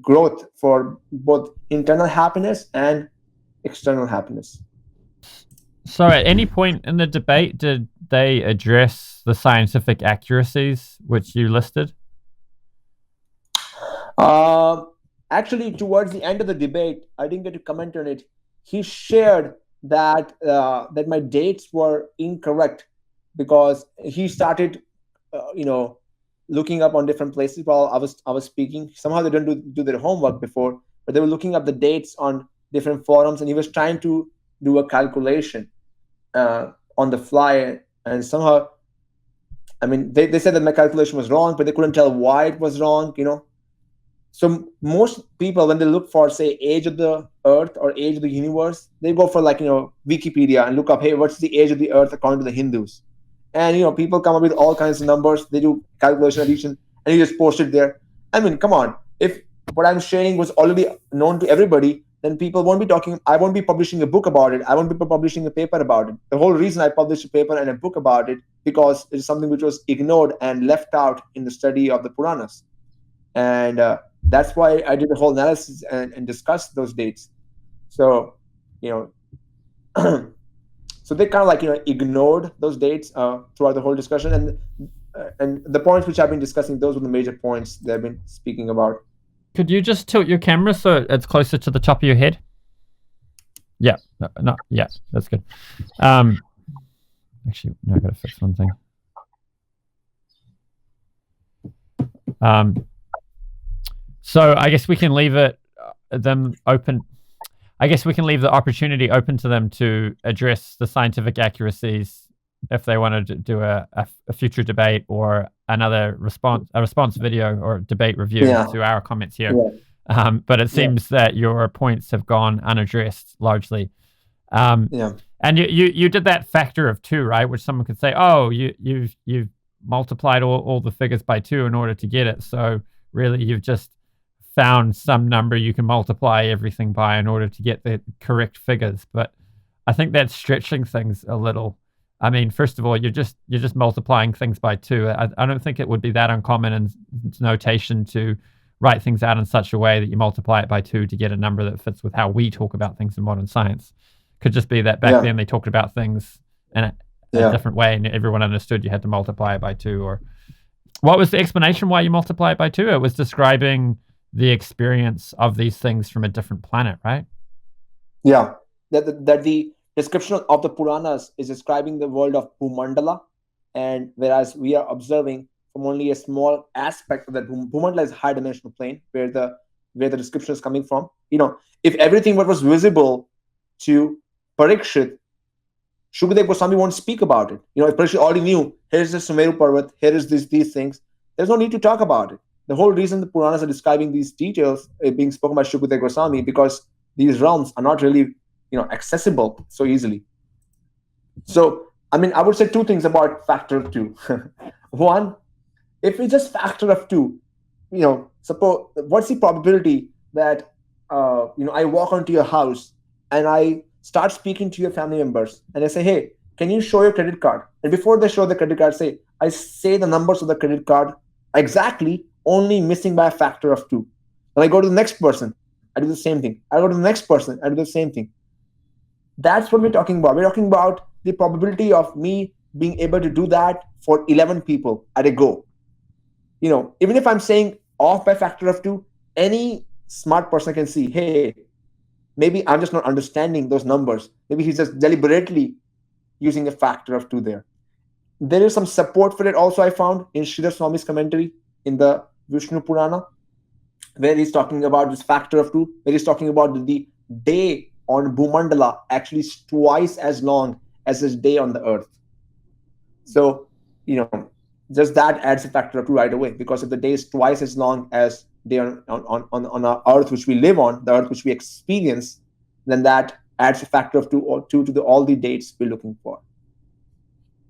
growth for both internal happiness and external happiness. So, at any point in the debate, did they address the scientific accuracies which you listed? Actually, towards the end of the debate, I didn't get to comment on it. He shared that that my dates were incorrect because he started, looking up on different places while I was speaking. Somehow they didn't do their homework before, but they were looking up the dates on different forums, and he was trying to do a calculation on the fly, and somehow, I mean, they said that my calculation was wrong, but they couldn't tell why it was wrong. So most people, when they look for, say, age of the Earth or age of the universe, they go for Wikipedia and look up, hey, what's the age of the Earth according to the Hindus? And people come up with all kinds of numbers. They do calculation, addition, and you just post it there. I mean, come on. If what I'm sharing was already known to everybody, then people won't be talking. I won't be publishing a book about it. I won't be publishing a paper about it. The whole reason I published a paper and a book about it, because it is something which was ignored and left out in the study of the Puranas. And that's why I did the whole analysis and discussed those dates. So, so they kind of ignored those dates throughout the whole discussion. And the points which I've been discussing, those were the major points they've been speaking about. Could you just tilt your camera so it's closer to the top of your head? Yeah. No, yeah, that's good. Actually, no, I gotta fix one thing. So I guess we can leave them open. I guess we can leave the opportunity open to them to address the scientific accuracies if they wanted to do a future debate or a response video or debate review to our comments here. Yeah. But it seems that your points have gone unaddressed largely. And you did that factor of 2, right? Which someone could say, oh, you've multiplied all the figures by 2 in order to get it. So really, you've just found some number you can multiply everything by in order to get the correct figures. But I think that's stretching things a little. I mean, first of all, you're just multiplying things by 2. I don't think it would be that uncommon in notation to write things out in such a way that you multiply it by 2 to get a number that fits with how we talk about things in modern science. Could just be that back then they talked about things in a different way, and everyone understood you had to multiply it by 2. Or what was the explanation why you multiply it by 2? It was describing the experience of these things from a different planet, right? Yeah, that the description of the Puranas is describing the world of Bhumandala, and whereas we are observing from only a small aspect of that. Bhumandala is a high dimensional plane where the description is coming from. If everything what was visible to Parikshit, Shukadeva Goswami won't speak about it. If Parikshit already knew, here's the Sumeru Parvat, here is these things, there's no need to talk about it. The whole reason the Puranas are describing these details being spoken by Shukadeva Goswami, because these realms are not really, accessible so easily. So, I would say 2 things about factor of 2. One, if we just factor of 2, suppose, what's the probability that, I walk onto your house and I start speaking to your family members and I say, hey, can you show your credit card? And before they show the credit card, I say the numbers of the credit card exactly, only missing by a factor of 2. Then I go to the next person, I do the same thing. I go to the next person, I do the same thing. That's what we're talking about. We're talking about the probability of me being able to do that for 11 people at a go. Even if I'm saying off by factor of 2, any smart person can see, hey, maybe I'm just not understanding those numbers. Maybe he's just deliberately using a factor of 2 there. There is some support for it also I found in Sridhar Swami's commentary in the Vishnu Purana, where he's talking about this factor of 2, where he's talking about the day on Bhumandala actually is twice as long as his day on the earth. So, just that adds a factor of 2 right away, because if the day is twice as long as day on our earth which we live on, the earth which we experience, then that adds a factor of 2 or 2 to all the dates we're looking for.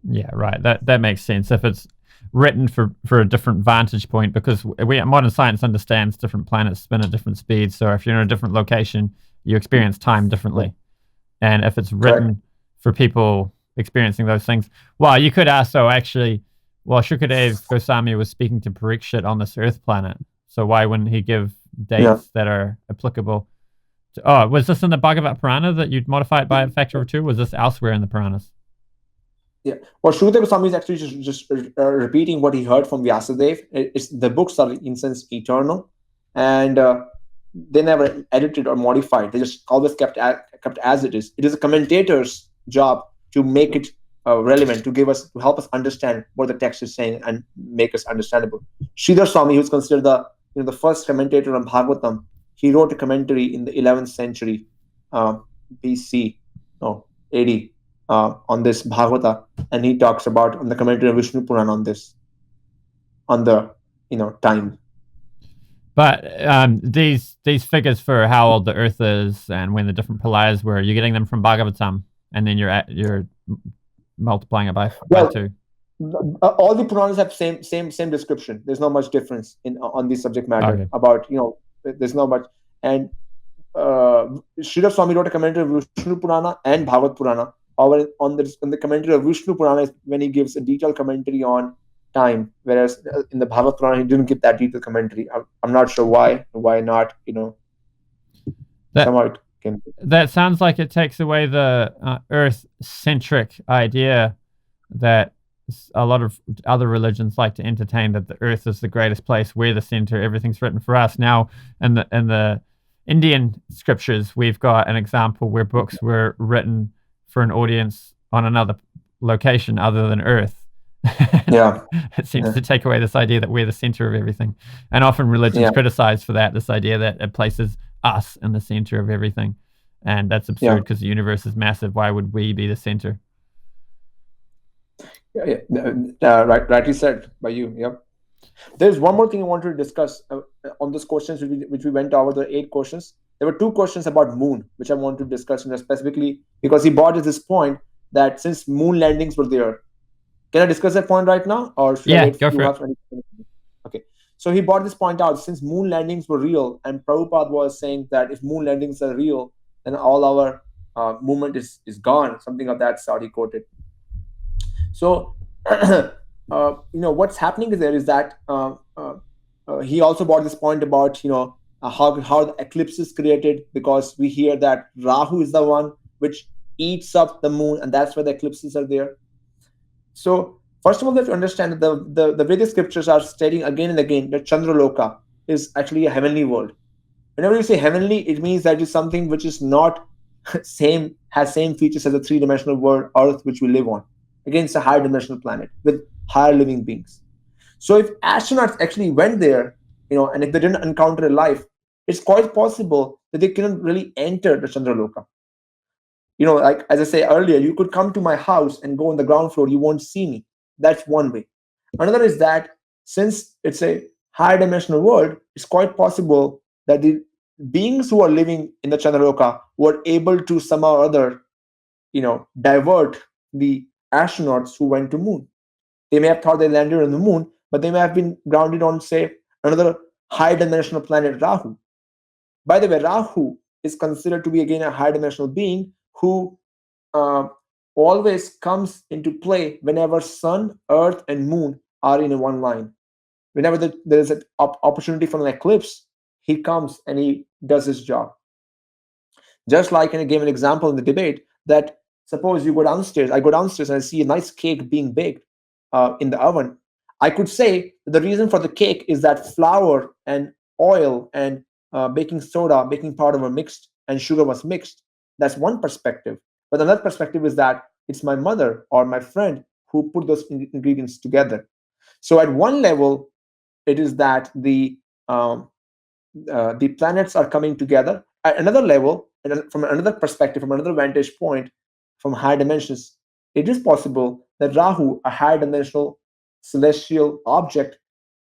Yeah, right. That makes sense. If it's written for a different vantage point, because modern science understands different planets spin at different speeds. So if you're in a different location, you experience time differently. And if it's written for people experiencing those things, well, you could ask, Shukadeva Goswami was speaking to Parikshit on this Earth planet. So why wouldn't he give dates that are applicable? Was this in the Bhagavad Purana that you'd modify it by a factor of 2? Was this elsewhere in the Puranas? Yeah. Well, Shukadeva Goswami is actually just repeating what he heard from Vyasadeva. The books are in sense eternal, and they never edited or modified. They just always kept as it is. It is a commentator's job to make it relevant, to help us understand what the text is saying and make us understandable. Sridhar Swami, who's considered the first commentator on Bhagavatam, he wrote a commentary in the 11th century BC, AD, on this Bhagavata, and he talks about on the commentary of Vishnu Purana on this, on the time. But these figures for how old the Earth is and when the different Pralayas were, you're getting them from Bhagavatam, and then you're multiplying it by 2. All the Puranas have same description. There's not much difference on the subject matter about there's not much. And Sridhar Swami wrote a commentary of Vishnu Purana and Bhagavad Purana. However, on the commentary of Vishnu Purana is when he gives a detailed commentary on time, whereas in the Bhagavad Purana he didn't give that detailed commentary. I'm not sure why not. That sounds like it takes away the Earth-centric idea that a lot of other religions like to entertain that the earth is the greatest place, we're the center, everything's written for us. Now, in the Indian scriptures, we've got an example where books were written for an audience on another location other than Earth. Yeah. It seems to take away this idea that we're the center of everything. And often religions criticize for that, this idea that it places us in the center of everything. And that's absurd because the universe is massive. Why would we be the center? Rightly said by you. Yep. There's one more thing I wanted to discuss on those questions, which we went over the 8 questions. There were 2 questions about moon, which I want to discuss specifically because he brought this point that since moon landings were there. Can I discuss that point right now, or should I wait go for it. Okay. So he brought this point out since moon landings were real, and Prabhupada was saying that if moon landings are real, then all our movement is gone. Something of that sort he quoted. So, what's happening there is that he also brought this point about how the eclipse is created, because we hear that Rahu is the one which eats up the moon, and that's why the eclipses are there. So first of all, we have to understand that the Vedic scriptures are stating again and again that Chandraloka is actually a heavenly world. Whenever you say heavenly, it means that it's something which is not has same features as the 3-dimensional world Earth which we live on. Again, it's a higher dimensional planet with higher living beings. So if astronauts actually went there, and if they didn't encounter life, it's quite possible that they couldn't really enter the Chandraloka. Like as I say earlier, you could come to my house and go on the ground floor, you won't see me. That's one way. Another is that since it's a higher dimensional world, it's quite possible that the beings who are living in the Chandraloka were able to somehow or other, divert the astronauts who went to moon. They may have thought they landed on the moon, but they may have been grounded on, say, another high dimensional planet, Rahu. By the way, Rahu is considered to be again a high dimensional being who always comes into play whenever sun, earth, and moon are in one line. Whenever there is an opportunity for an eclipse, he comes and he does his job. Just like, and I gave an example in the debate, that suppose you go downstairs, I go downstairs and I see a nice cake being baked in the oven. I could say that the reason for the cake is that flour and oil and baking soda, baking powder were mixed and sugar was mixed. That's one perspective. But another perspective is that it's my mother or my friend who put those ingredients together. So at one level, it is that the planets are coming together. At another level, and from another perspective, from another vantage point, from higher dimensions, it is possible that Rahu, a higher dimensional celestial object,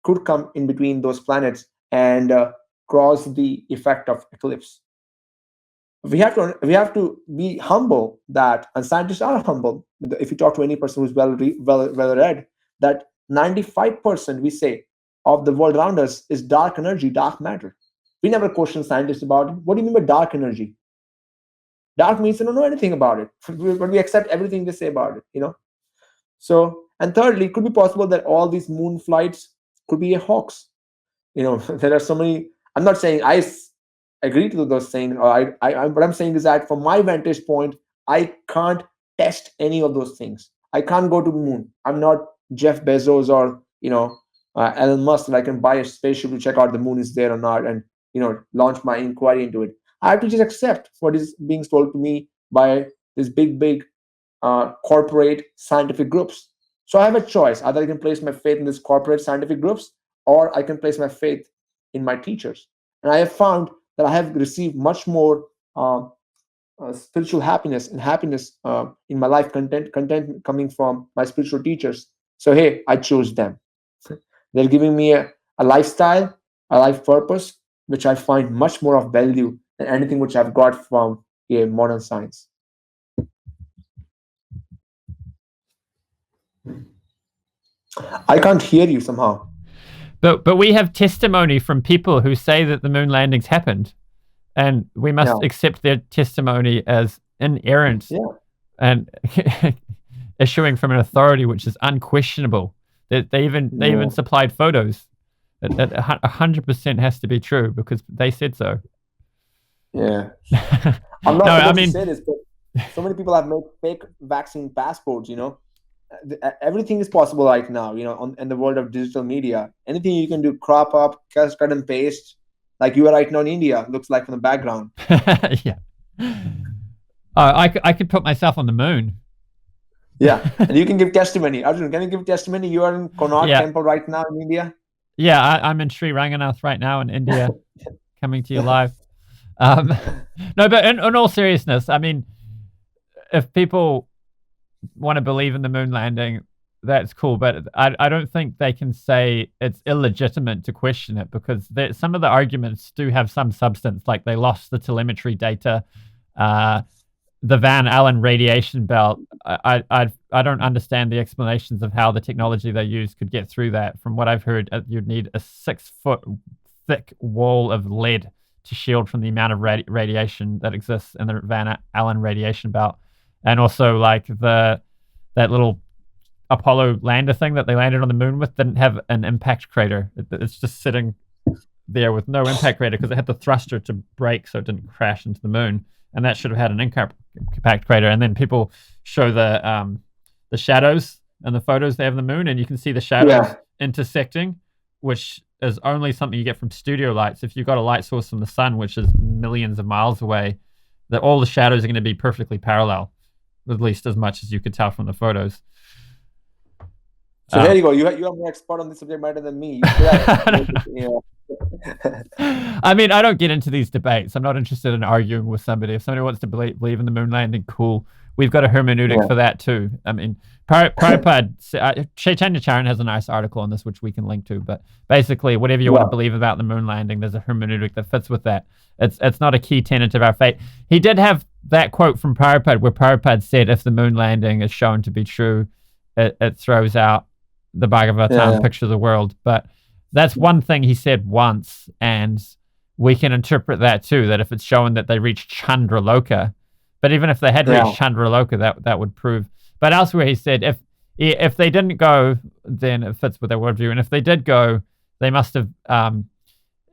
could come in between those planets and cause the effect of eclipse. We have to be humble that, and scientists are humble. If you talk to any person who's well read, that 95% we say of the world around us is dark energy, dark matter. We never question scientists about it. What do you mean by dark energy? Dark means they don't know anything about it, but we accept everything they say about it. So, and thirdly, it could be possible that all these moon flights could be a hoax. There are so many. I'm not saying I agree to those things, or what I'm saying is that from my vantage point, I can't test any of those things. I can't go to the moon. I'm not Jeff Bezos or Elon Musk that I can buy a spaceship to check out the moon is there or not, and launch my inquiry into it. I have to just accept what is being told to me by these big corporate scientific groups. So I have a choice. Either I can place my faith in these corporate scientific groups, or I can place my faith in my teachers. And I have found that I have received much more spiritual happiness and happiness in my life, content coming from my spiritual teachers. So hey, I chose them. They're giving me a lifestyle, a life purpose, which I find much more of value than anything which I've got from modern science. I can't hear you somehow. But we have testimony from people who say that the moon landings happened, and we must accept their testimony as inerrant and issuing from an authority which is unquestionable. They even supplied photos. That 100% has to be true because they said so. Yeah. I'm not supposed to say this, but so many people have made fake vaccine passports, everything is possible right now, in the world of digital media. Anything you can do, crop up, cut and paste, like you are right now in India, looks like from the background. Yeah. I could put myself on the moon. Yeah, and you can give testimony. Arjun, can you give testimony? You are in Connaught Temple right now in India. Yeah, I'm in Sri Ranganath right now in India, coming to you live. No, but in all seriousness, I mean, if people want to believe in the moon landing, that's cool, but I don't think they can say it's illegitimate to question it, because some of the arguments do have some substance, like they lost the telemetry data, the Van Allen radiation belt. I don't understand the explanations of how the technology they use could get through that. From what I've heard, you'd need a 6-foot thick wall of lead to shield from the amount of radiation that exists in the Van Allen radiation belt. And also, like, that little Apollo lander thing that they landed on the moon with didn't have an impact crater. It's just sitting there with no impact crater because it had the thruster to brake so it didn't crash into the moon. And that should have had an impact crater. And then people show the shadows and the photos they have of the moon, and you can see the shadows intersecting, which is only something you get from studio lights. If you've got a light source from the sun, which is millions of miles away, that all the shadows are going to be perfectly parallel, at least as much as you could tell from the photos. So there you go. You are more expert on this subject matter than me. I mean, I don't get into these debates. I'm not interested in arguing with somebody. If somebody wants to believe in the moon landing, cool. We've got a hermeneutic for that too. I mean, Prabhupada, Chaitanya Charan has a nice article on this, which we can link to. But basically, whatever you want to believe about the moon landing, there's a hermeneutic that fits with that. It's not a key tenet of our faith. He did have that quote from Prabhupada, where Prabhupada said, if the moon landing is shown to be true, it throws out the Bhagavatam picture of the world. But that's one thing he said once, and we can interpret that too, that if it's shown that they reached Chandraloka, but even if they had reached Chandraloka, that would prove. But elsewhere he said, if they didn't go, then it fits with their worldview. And if they did go, they must have,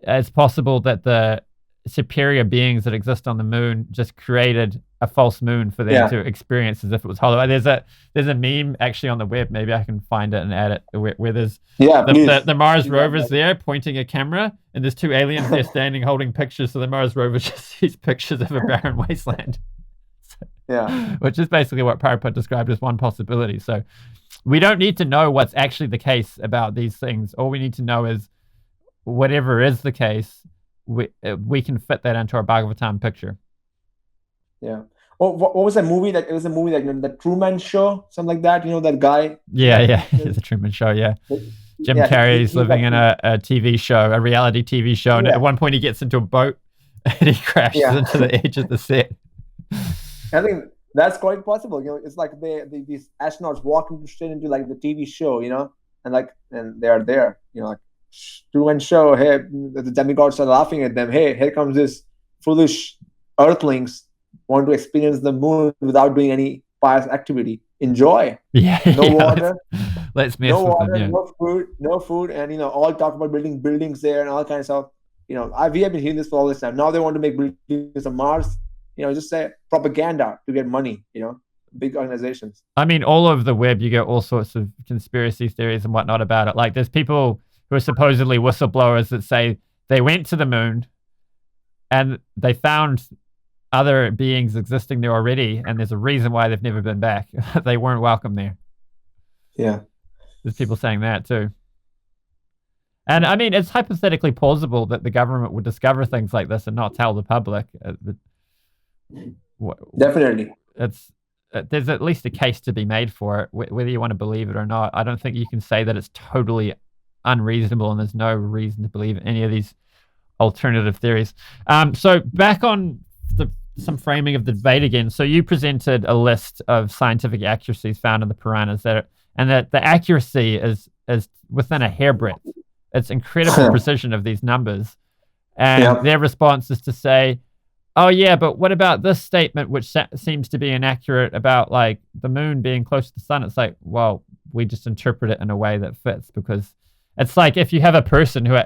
it's possible that the superior beings that exist on the moon just created a false moon for them to experience as if it was hollow. There's a meme actually on the web, maybe I can find it and add it, where there's the Mars rover's there pointing a camera, and there's two aliens there standing holding pictures, so the Mars rover just sees pictures of a barren wasteland. Which is basically what Prabhupada described as one possibility. So we don't need to know what's actually the case about these things. All we need to know is whatever is the case, we can fit that into our Bhagavatam picture. What was that movie? It was a movie like the Truman Show, something like that. You know that guy? The Truman Show. Jim Carrey's living in a TV show, a reality TV show, and at one point he gets into a boat and he crashes into the edge of the set. I think that's quite possible. It's like these astronauts walk straight into like the TV show, and they are there. Like Truman Show. Hey, the demigods are laughing at them. Hey, here comes this foolish Earthlings want to experience the moon without doing any pious activity. Enjoy. No water. Let's mess no with water, them. No food, and all talk about building buildings there and all kinds of stuff. We have been hearing this for all this time. Now they want to make buildings on Mars. Just say propaganda to get money. Big organizations. I mean, all over the web, you get all sorts of conspiracy theories and whatnot about it. Like, there's people who are supposedly whistleblowers that say they went to the moon and they found other beings existing there already, and there's a reason why they've never been back. They weren't welcome there. There's people saying that too. And I mean, it's hypothetically plausible that the government would discover things like this and not tell the public. Definitely. There's at least a case to be made for it, whether you want to believe it or not. I don't think you can say that it's totally unreasonable and there's no reason to believe any of these alternative theories. So back on some framing of the debate again. So you presented a list of scientific accuracies found in the Puranas, and that the accuracy is within a hairbreadth. It's incredible precision of these numbers. And their response is to say, oh yeah, but what about this statement, which seems to be inaccurate about like the moon being close to the sun? It's like, well, we just interpret it in a way that fits, because it's like if you have a person who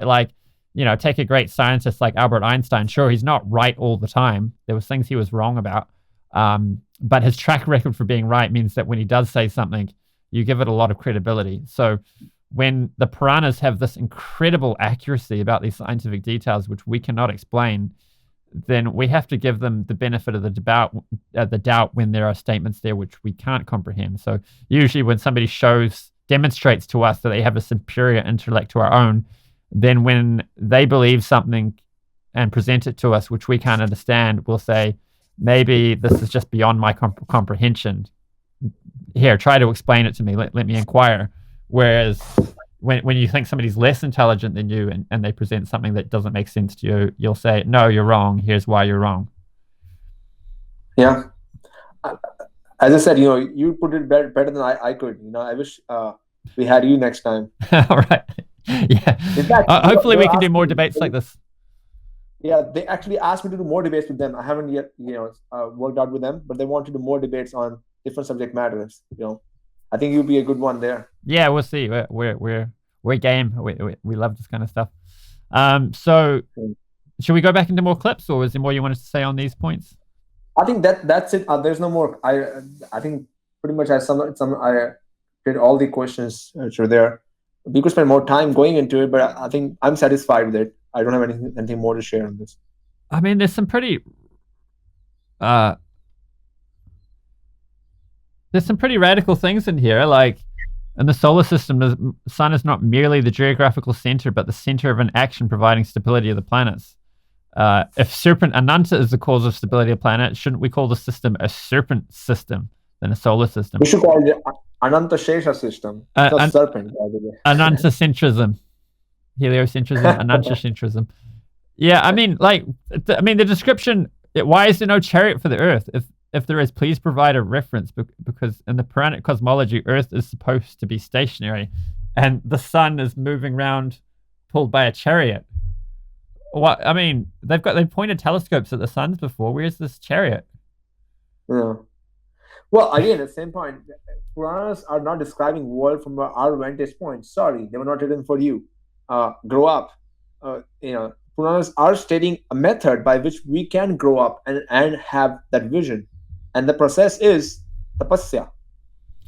take a great scientist like Albert Einstein. Sure, he's not right all the time. There was things he was wrong about. But his track record for being right means that when he does say something, you give it a lot of credibility. So when the Puranas have this incredible accuracy about these scientific details, which we cannot explain, then we have to give them the benefit of the doubt when there are statements there which we can't comprehend. So usually when somebody demonstrates to us that they have a superior intellect to our own, then when they believe something and present it to us which we can't understand, we'll say, maybe this is just beyond my comprehension. Here, try to explain it to me. Let me inquire. Whereas when you think somebody's less intelligent than you and they present something that doesn't make sense to you, you'll say, no, you're wrong. Here's why you're wrong. Yeah. As I said, you put it better than I could. I wish we had you next time. All right. Yeah. In fact, hopefully we can do more debates like this. Yeah, they actually asked me to do more debates with them. I haven't yet, worked out with them, but they want to do more debates on different subject matters. I think you'll be a good one there. Yeah, we'll see. We're game. We love this kind of stuff. So should we go back into more clips, or is there more you wanted to say on these points? I think that's it. There's no more. I think pretty much I did all the questions which are there. We could spend more time going into it, but I think I'm satisfied with it. I don't have anything more to share on this. I mean, there's some pretty radical things in here. Like in the solar system, the sun is not merely the geographical center, but the center of an action providing stability of the planets. If serpent Ananta is the cause of stability of planets, shouldn't we call the system a serpent system than a solar system? We should call it Ananta Shesha system. Not serpent, by the way. Anantacentrism. Heliocentrism, Anantacentrism. Yeah, I mean, the description, why is there no chariot for the Earth? If there is, please provide a reference, because in the Puranic cosmology, Earth is supposed to be stationary, and the sun is moving around pulled by a chariot. What? I mean, they've pointed telescopes at the suns before. Where's this chariot? Yeah. Well, again, at the same point, Puranas are not describing world from our vantage point. Sorry, they were not written for you. Grow up. Puranas are stating a method by which we can grow up and have that vision. And the process is tapasya,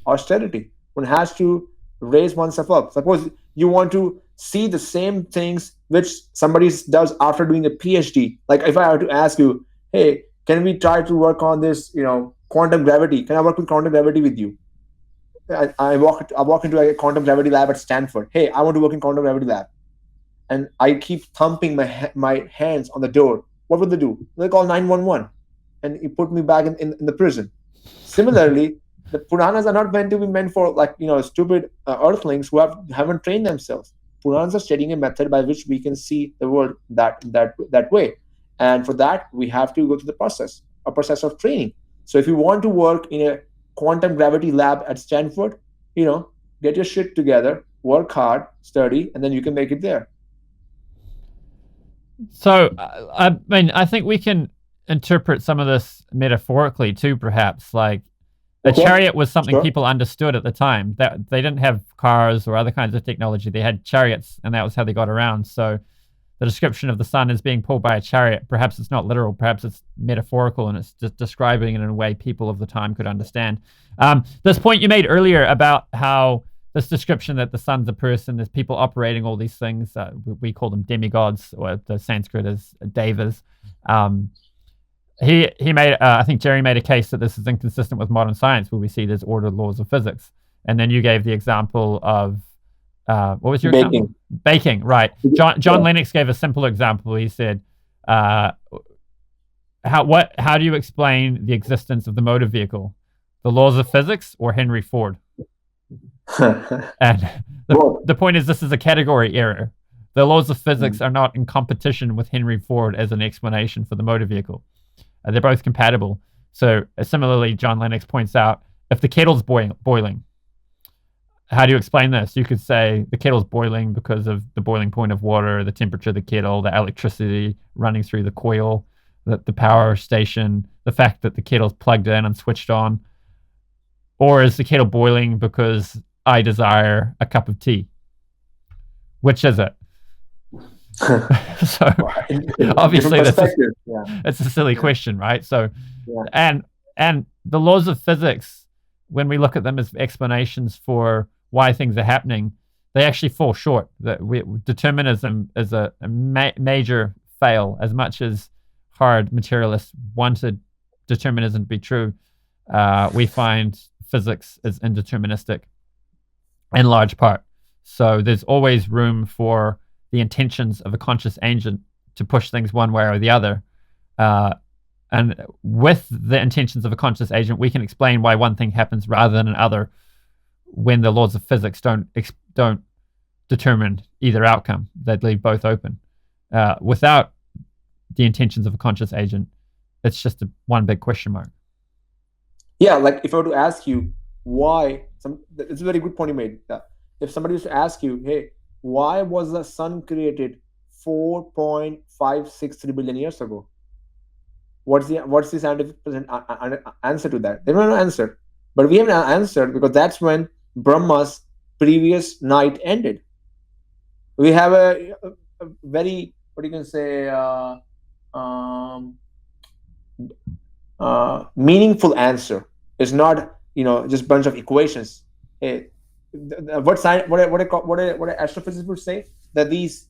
austerity. One has to raise oneself up. Suppose you want to see the same things which somebody does after doing a PhD. Like if I were to ask you, hey, can we try to work on this, quantum gravity? Can I work with quantum gravity with you? I walk into a quantum gravity lab at Stanford. Hey, I want to work in quantum gravity lab. And I keep thumping my hands on the door. What would they do? They call 911 and you put me back in the prison. Similarly, the Puranas are not meant to be meant for stupid earthlings who haven't trained themselves. Puranas are studying a method by which we can see the world that way. And for that, we have to go through a process of training. So if you want to work in a quantum gravity lab at Stanford, get your shit together, work hard, study, and then you can make it there. So, I mean, I think we can interpret some of this metaphorically too, perhaps. Like, a chariot was something people understood at the time. That they didn't have cars or other kinds of technology. They had chariots, and that was how they got around. So, the description of the sun as being pulled by a chariot, perhaps it's not literal, perhaps it's metaphorical, and it's just describing it in a way people of the time could understand. This point you made earlier about how this description that the sun's a person, there's people operating all these things, we call them demigods, or the Sanskrit is devas. He made, I think Jerry made a case that this is inconsistent with modern science, where we see there's ordered laws of physics. And then you gave the example of, what was your example? Baking, right. John Lennox gave a simple example. He said, how do you explain the existence of the motor vehicle? The laws of physics or Henry Ford? And the point is, this is a category error. The laws of physics are not in competition with Henry Ford as an explanation for the motor vehicle. They're both compatible. So similarly, John Lennox points out, if the kettle's boiling, how do you explain this? You could say the kettle's boiling because of the boiling point of water, the temperature of the kettle, the electricity running through the coil, the power station, the fact that the kettle's plugged in and switched on. Or is the kettle boiling because I desire a cup of tea? Which is it? So obviously it's a silly question, right? So and the laws of physics, when we look at them as explanations for why things are happening, they actually fall short. Determinism is a major fail. As much as hard materialists wanted determinism to be true, we find physics is indeterministic in large part. So there's always room for the intentions of a conscious agent to push things one way or the other. And with the intentions of a conscious agent, we can explain why one thing happens rather than another when the laws of physics don't determine either outcome. They'd leave both open. Without the intentions of a conscious agent, it's just one big question mark. Yeah, like if I were to ask you why, it's a very good point you made. If somebody was to ask you, hey, why was the sun created 4.563 billion years ago? What's the scientific answer to that? They don't have an answer, but we have an answer because that's when Brahma's previous night ended. We have a very, what you can say, meaningful answer. It's not just a bunch of equations. What astrophysicists would say that these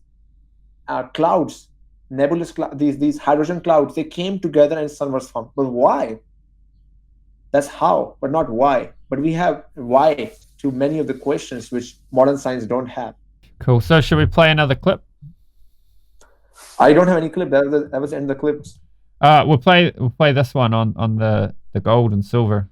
clouds, nebulous clouds, these hydrogen clouds, they came together and sun was formed. But why? That's how, but not why. But we have why to many of the questions which modern science don't have. Cool. So should we play another clip? I don't have any clip. That was the end of the clips. We'll play this one on the gold and silver.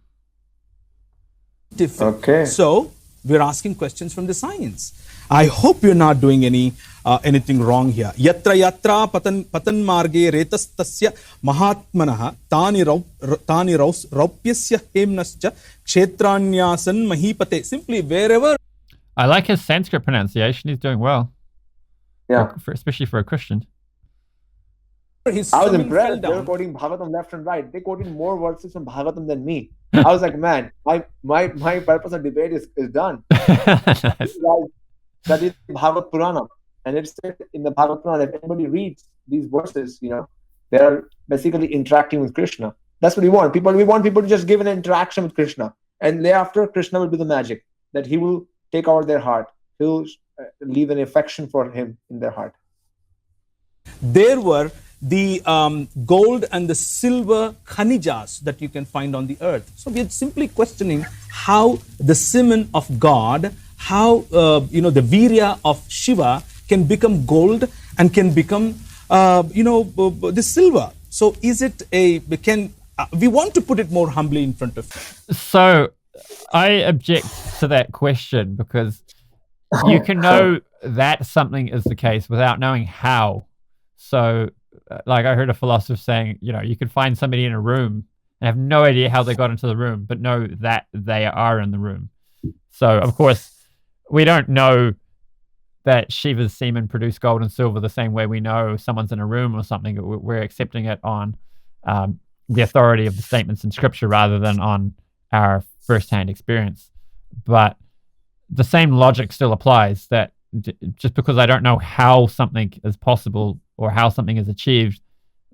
Okay. So we're asking questions from the science. I hope you're not doing anything wrong here. Yatra yatra patan marge retastasya mahatmanah tani raupyasya hemnascha kshetranyasan mahipate. Simply wherever. I like his Sanskrit pronunciation. He's doing well. Yeah. Especially for a Christian. I was impressed. They were quoting Bhagavatam left and right. They quoted more verses from Bhagavatam than me. I was like, man, my purpose of debate is done. Nice. That is Bhagavad Purana. And it said in the Bhagavad Purana, if anybody reads these verses, they are basically interacting with Krishna. That's what we want. We want people to just give an interaction with Krishna. And thereafter, Krishna will do the magic. That he will take over their heart. He'll leave an affection for him in their heart. There were the gold and the silver khanijas that you can find on the earth. So we are simply questioning how the semen of God, how the virya of Shiva can become gold and can become the silver. So is it we want to put it more humbly in front of you. So I object to that question because you can know that something is the case without knowing how. So like I heard a philosopher saying, you could find somebody in a room and have no idea how they got into the room, but know that they are in the room. So of course, we don't know that Shiva's semen produced gold and silver the same way we know someone's in a room or something. We're accepting it on the authority of the statements in scripture rather than on our first-hand experience. But the same logic still applies, that just because I don't know how something is possible or how something is achieved,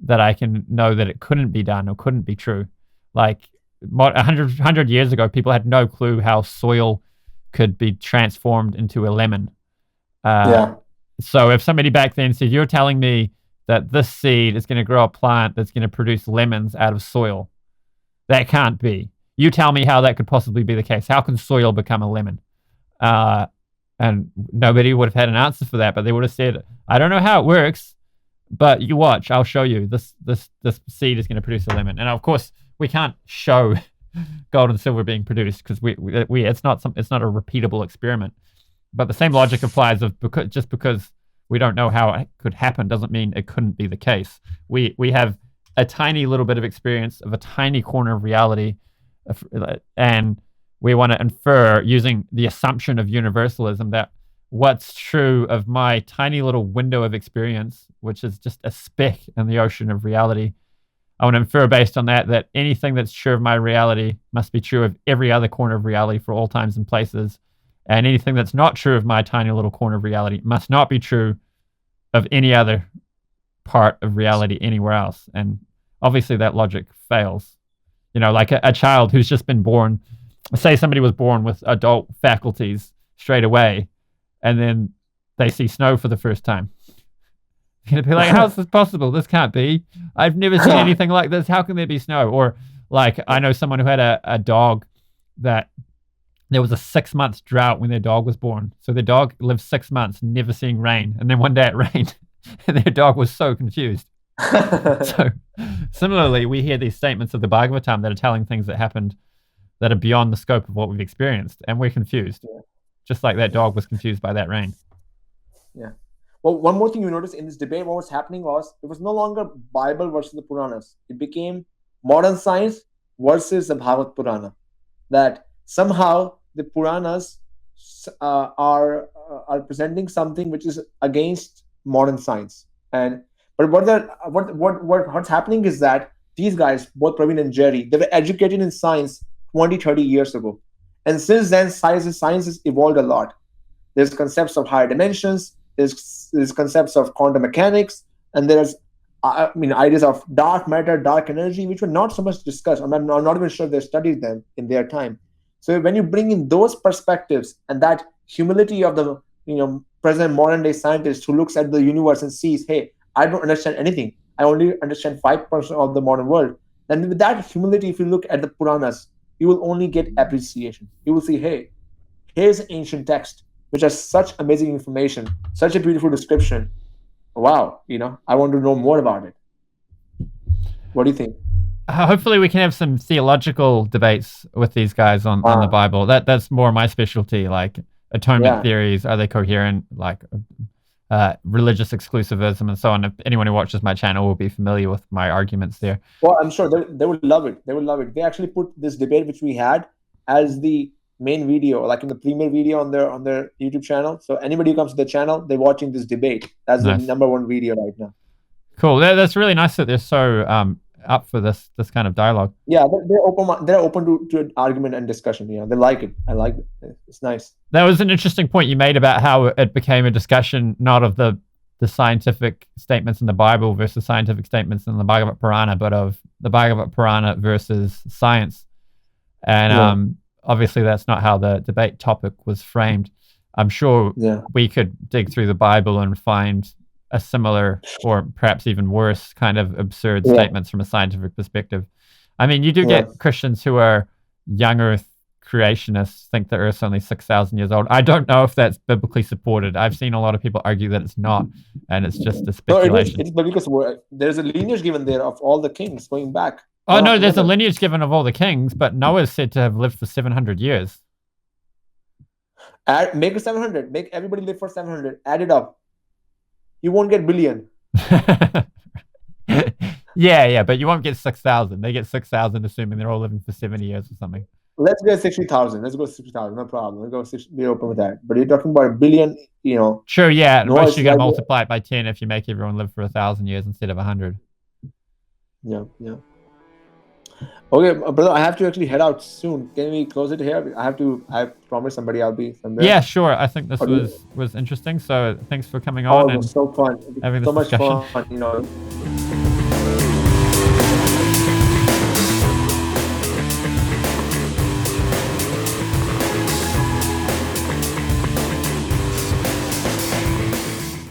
that I can know that it couldn't be done or couldn't be true. Like 100 years ago, people had no clue how soil could be transformed into a lemon. So if somebody back then said, you're telling me that this seed is going to grow a plant that's going to produce lemons out of soil, that can't be. You tell me how that could possibly be the case. How can soil become a lemon? And nobody would have had an answer for that, but they would have said, I don't know how it works, but you watch, I'll show you. This seed is going to produce a lemon. And of course, we can't show gold and silver being produced because it's not a repeatable experiment. But the same logic applies just because we don't know how it could happen doesn't mean it couldn't be the case. We have a tiny little bit of experience of a tiny corner of reality, and we want to infer using the assumption of universalism that what's true of my tiny little window of experience, which is just a speck in the ocean of reality, I want to infer based on that anything that's true of my reality must be true of every other corner of reality for all times and places. And anything that's not true of my tiny little corner of reality must not be true of any other part of reality anywhere else. And obviously that logic fails. Like a child who's just been born say somebody was born with adult faculties straight away, and then they see snow for the first time. You're gonna be like, how's this possible? This can't be. I've never seen anything like this. How can there be snow? Or like, I know someone who had a dog that there was a 6-month drought when their dog was born. So their dog lived 6 months never seeing rain. And then one day it rained and their dog was so confused. So similarly, we hear these statements of the Bhagavatam that are telling things that happened that are beyond the scope of what we've experienced. And we're confused. Just like that dog was confused by that rain. Yeah. Well, one more thing you notice in this debate, what was happening was it was no longer Bible versus the Puranas. It became modern science versus the Bhagavad Purana. That somehow the Puranas are presenting something which is against modern science. But what's happening is that these guys, both Praveen and Jerry, they were educated in science 20, 30 years ago. And since then, science has evolved a lot. There's concepts of higher dimensions, there's concepts of quantum mechanics, and there's ideas of dark matter, dark energy, which were not so much discussed. I'm not even sure they studied them in their time. So when you bring in those perspectives and that humility of the present modern day scientist who looks at the universe and sees, hey, I don't understand anything. I only understand 5% of the modern world. Then with that humility, if you look at the Puranas, you will only get appreciation. You will see, hey, here's an ancient text which has such amazing information, such a beautiful description. Wow, I want to know more about it. What do you think? Hopefully we can have some theological debates with these guys on the Bible. That's more my specialty, like atonement theories. Are they coherent? Like religious exclusivism and so on. If anyone who watches my channel will be familiar with my arguments there. Well, I'm sure they would love it. They would love it. They actually put this debate which we had as the main video, like in the premiere video on their YouTube channel. So anybody who comes to the channel, they're watching this debate. That's nice. The number one video right now. Cool. That's really nice that they're so up for this kind of dialogue. Yeah, they're open to argument and discussion. They like it. I like it. It's nice. That was an interesting point you made about how it became a discussion not of the scientific statements in the Bible versus scientific statements in the Bhagavad Purana, but of the Bhagavad Purana versus science. And obviously that's not how the debate topic was framed. I'm sure we could dig through the Bible and find a similar or perhaps even worse kind of absurd statements from a scientific perspective. I mean, you do get Christians who are young Earth creationists, think the Earth's only 6,000 years old. I don't know if that's biblically supported. I've seen a lot of people argue that it's not, and it's just a speculation. No, it's because there's a lineage given there of all the kings going back. Oh, no, there's a lineage given of all the kings, but Noah's said to have lived for 700 years. Make it 700. Make everybody live for 700. Add it up. You won't get billion. Yeah, but you won't get 6,000. They get 6,000 assuming they're all living for 70 years or something. Let's go 60,000. Let's go 60,000. No problem. Let's go be open with that. But you're talking about a billion, Sure, yeah. At most, you're going to multiply it by 10 if you make everyone live for 1,000 years instead of 100. Yeah. Okay, brother, I have to actually head out soon. Can we close it here? I promised somebody I'll be somewhere. Yeah, sure. I think this was interesting. So thanks for coming on. It was so fun. Having so this much discussion. fun.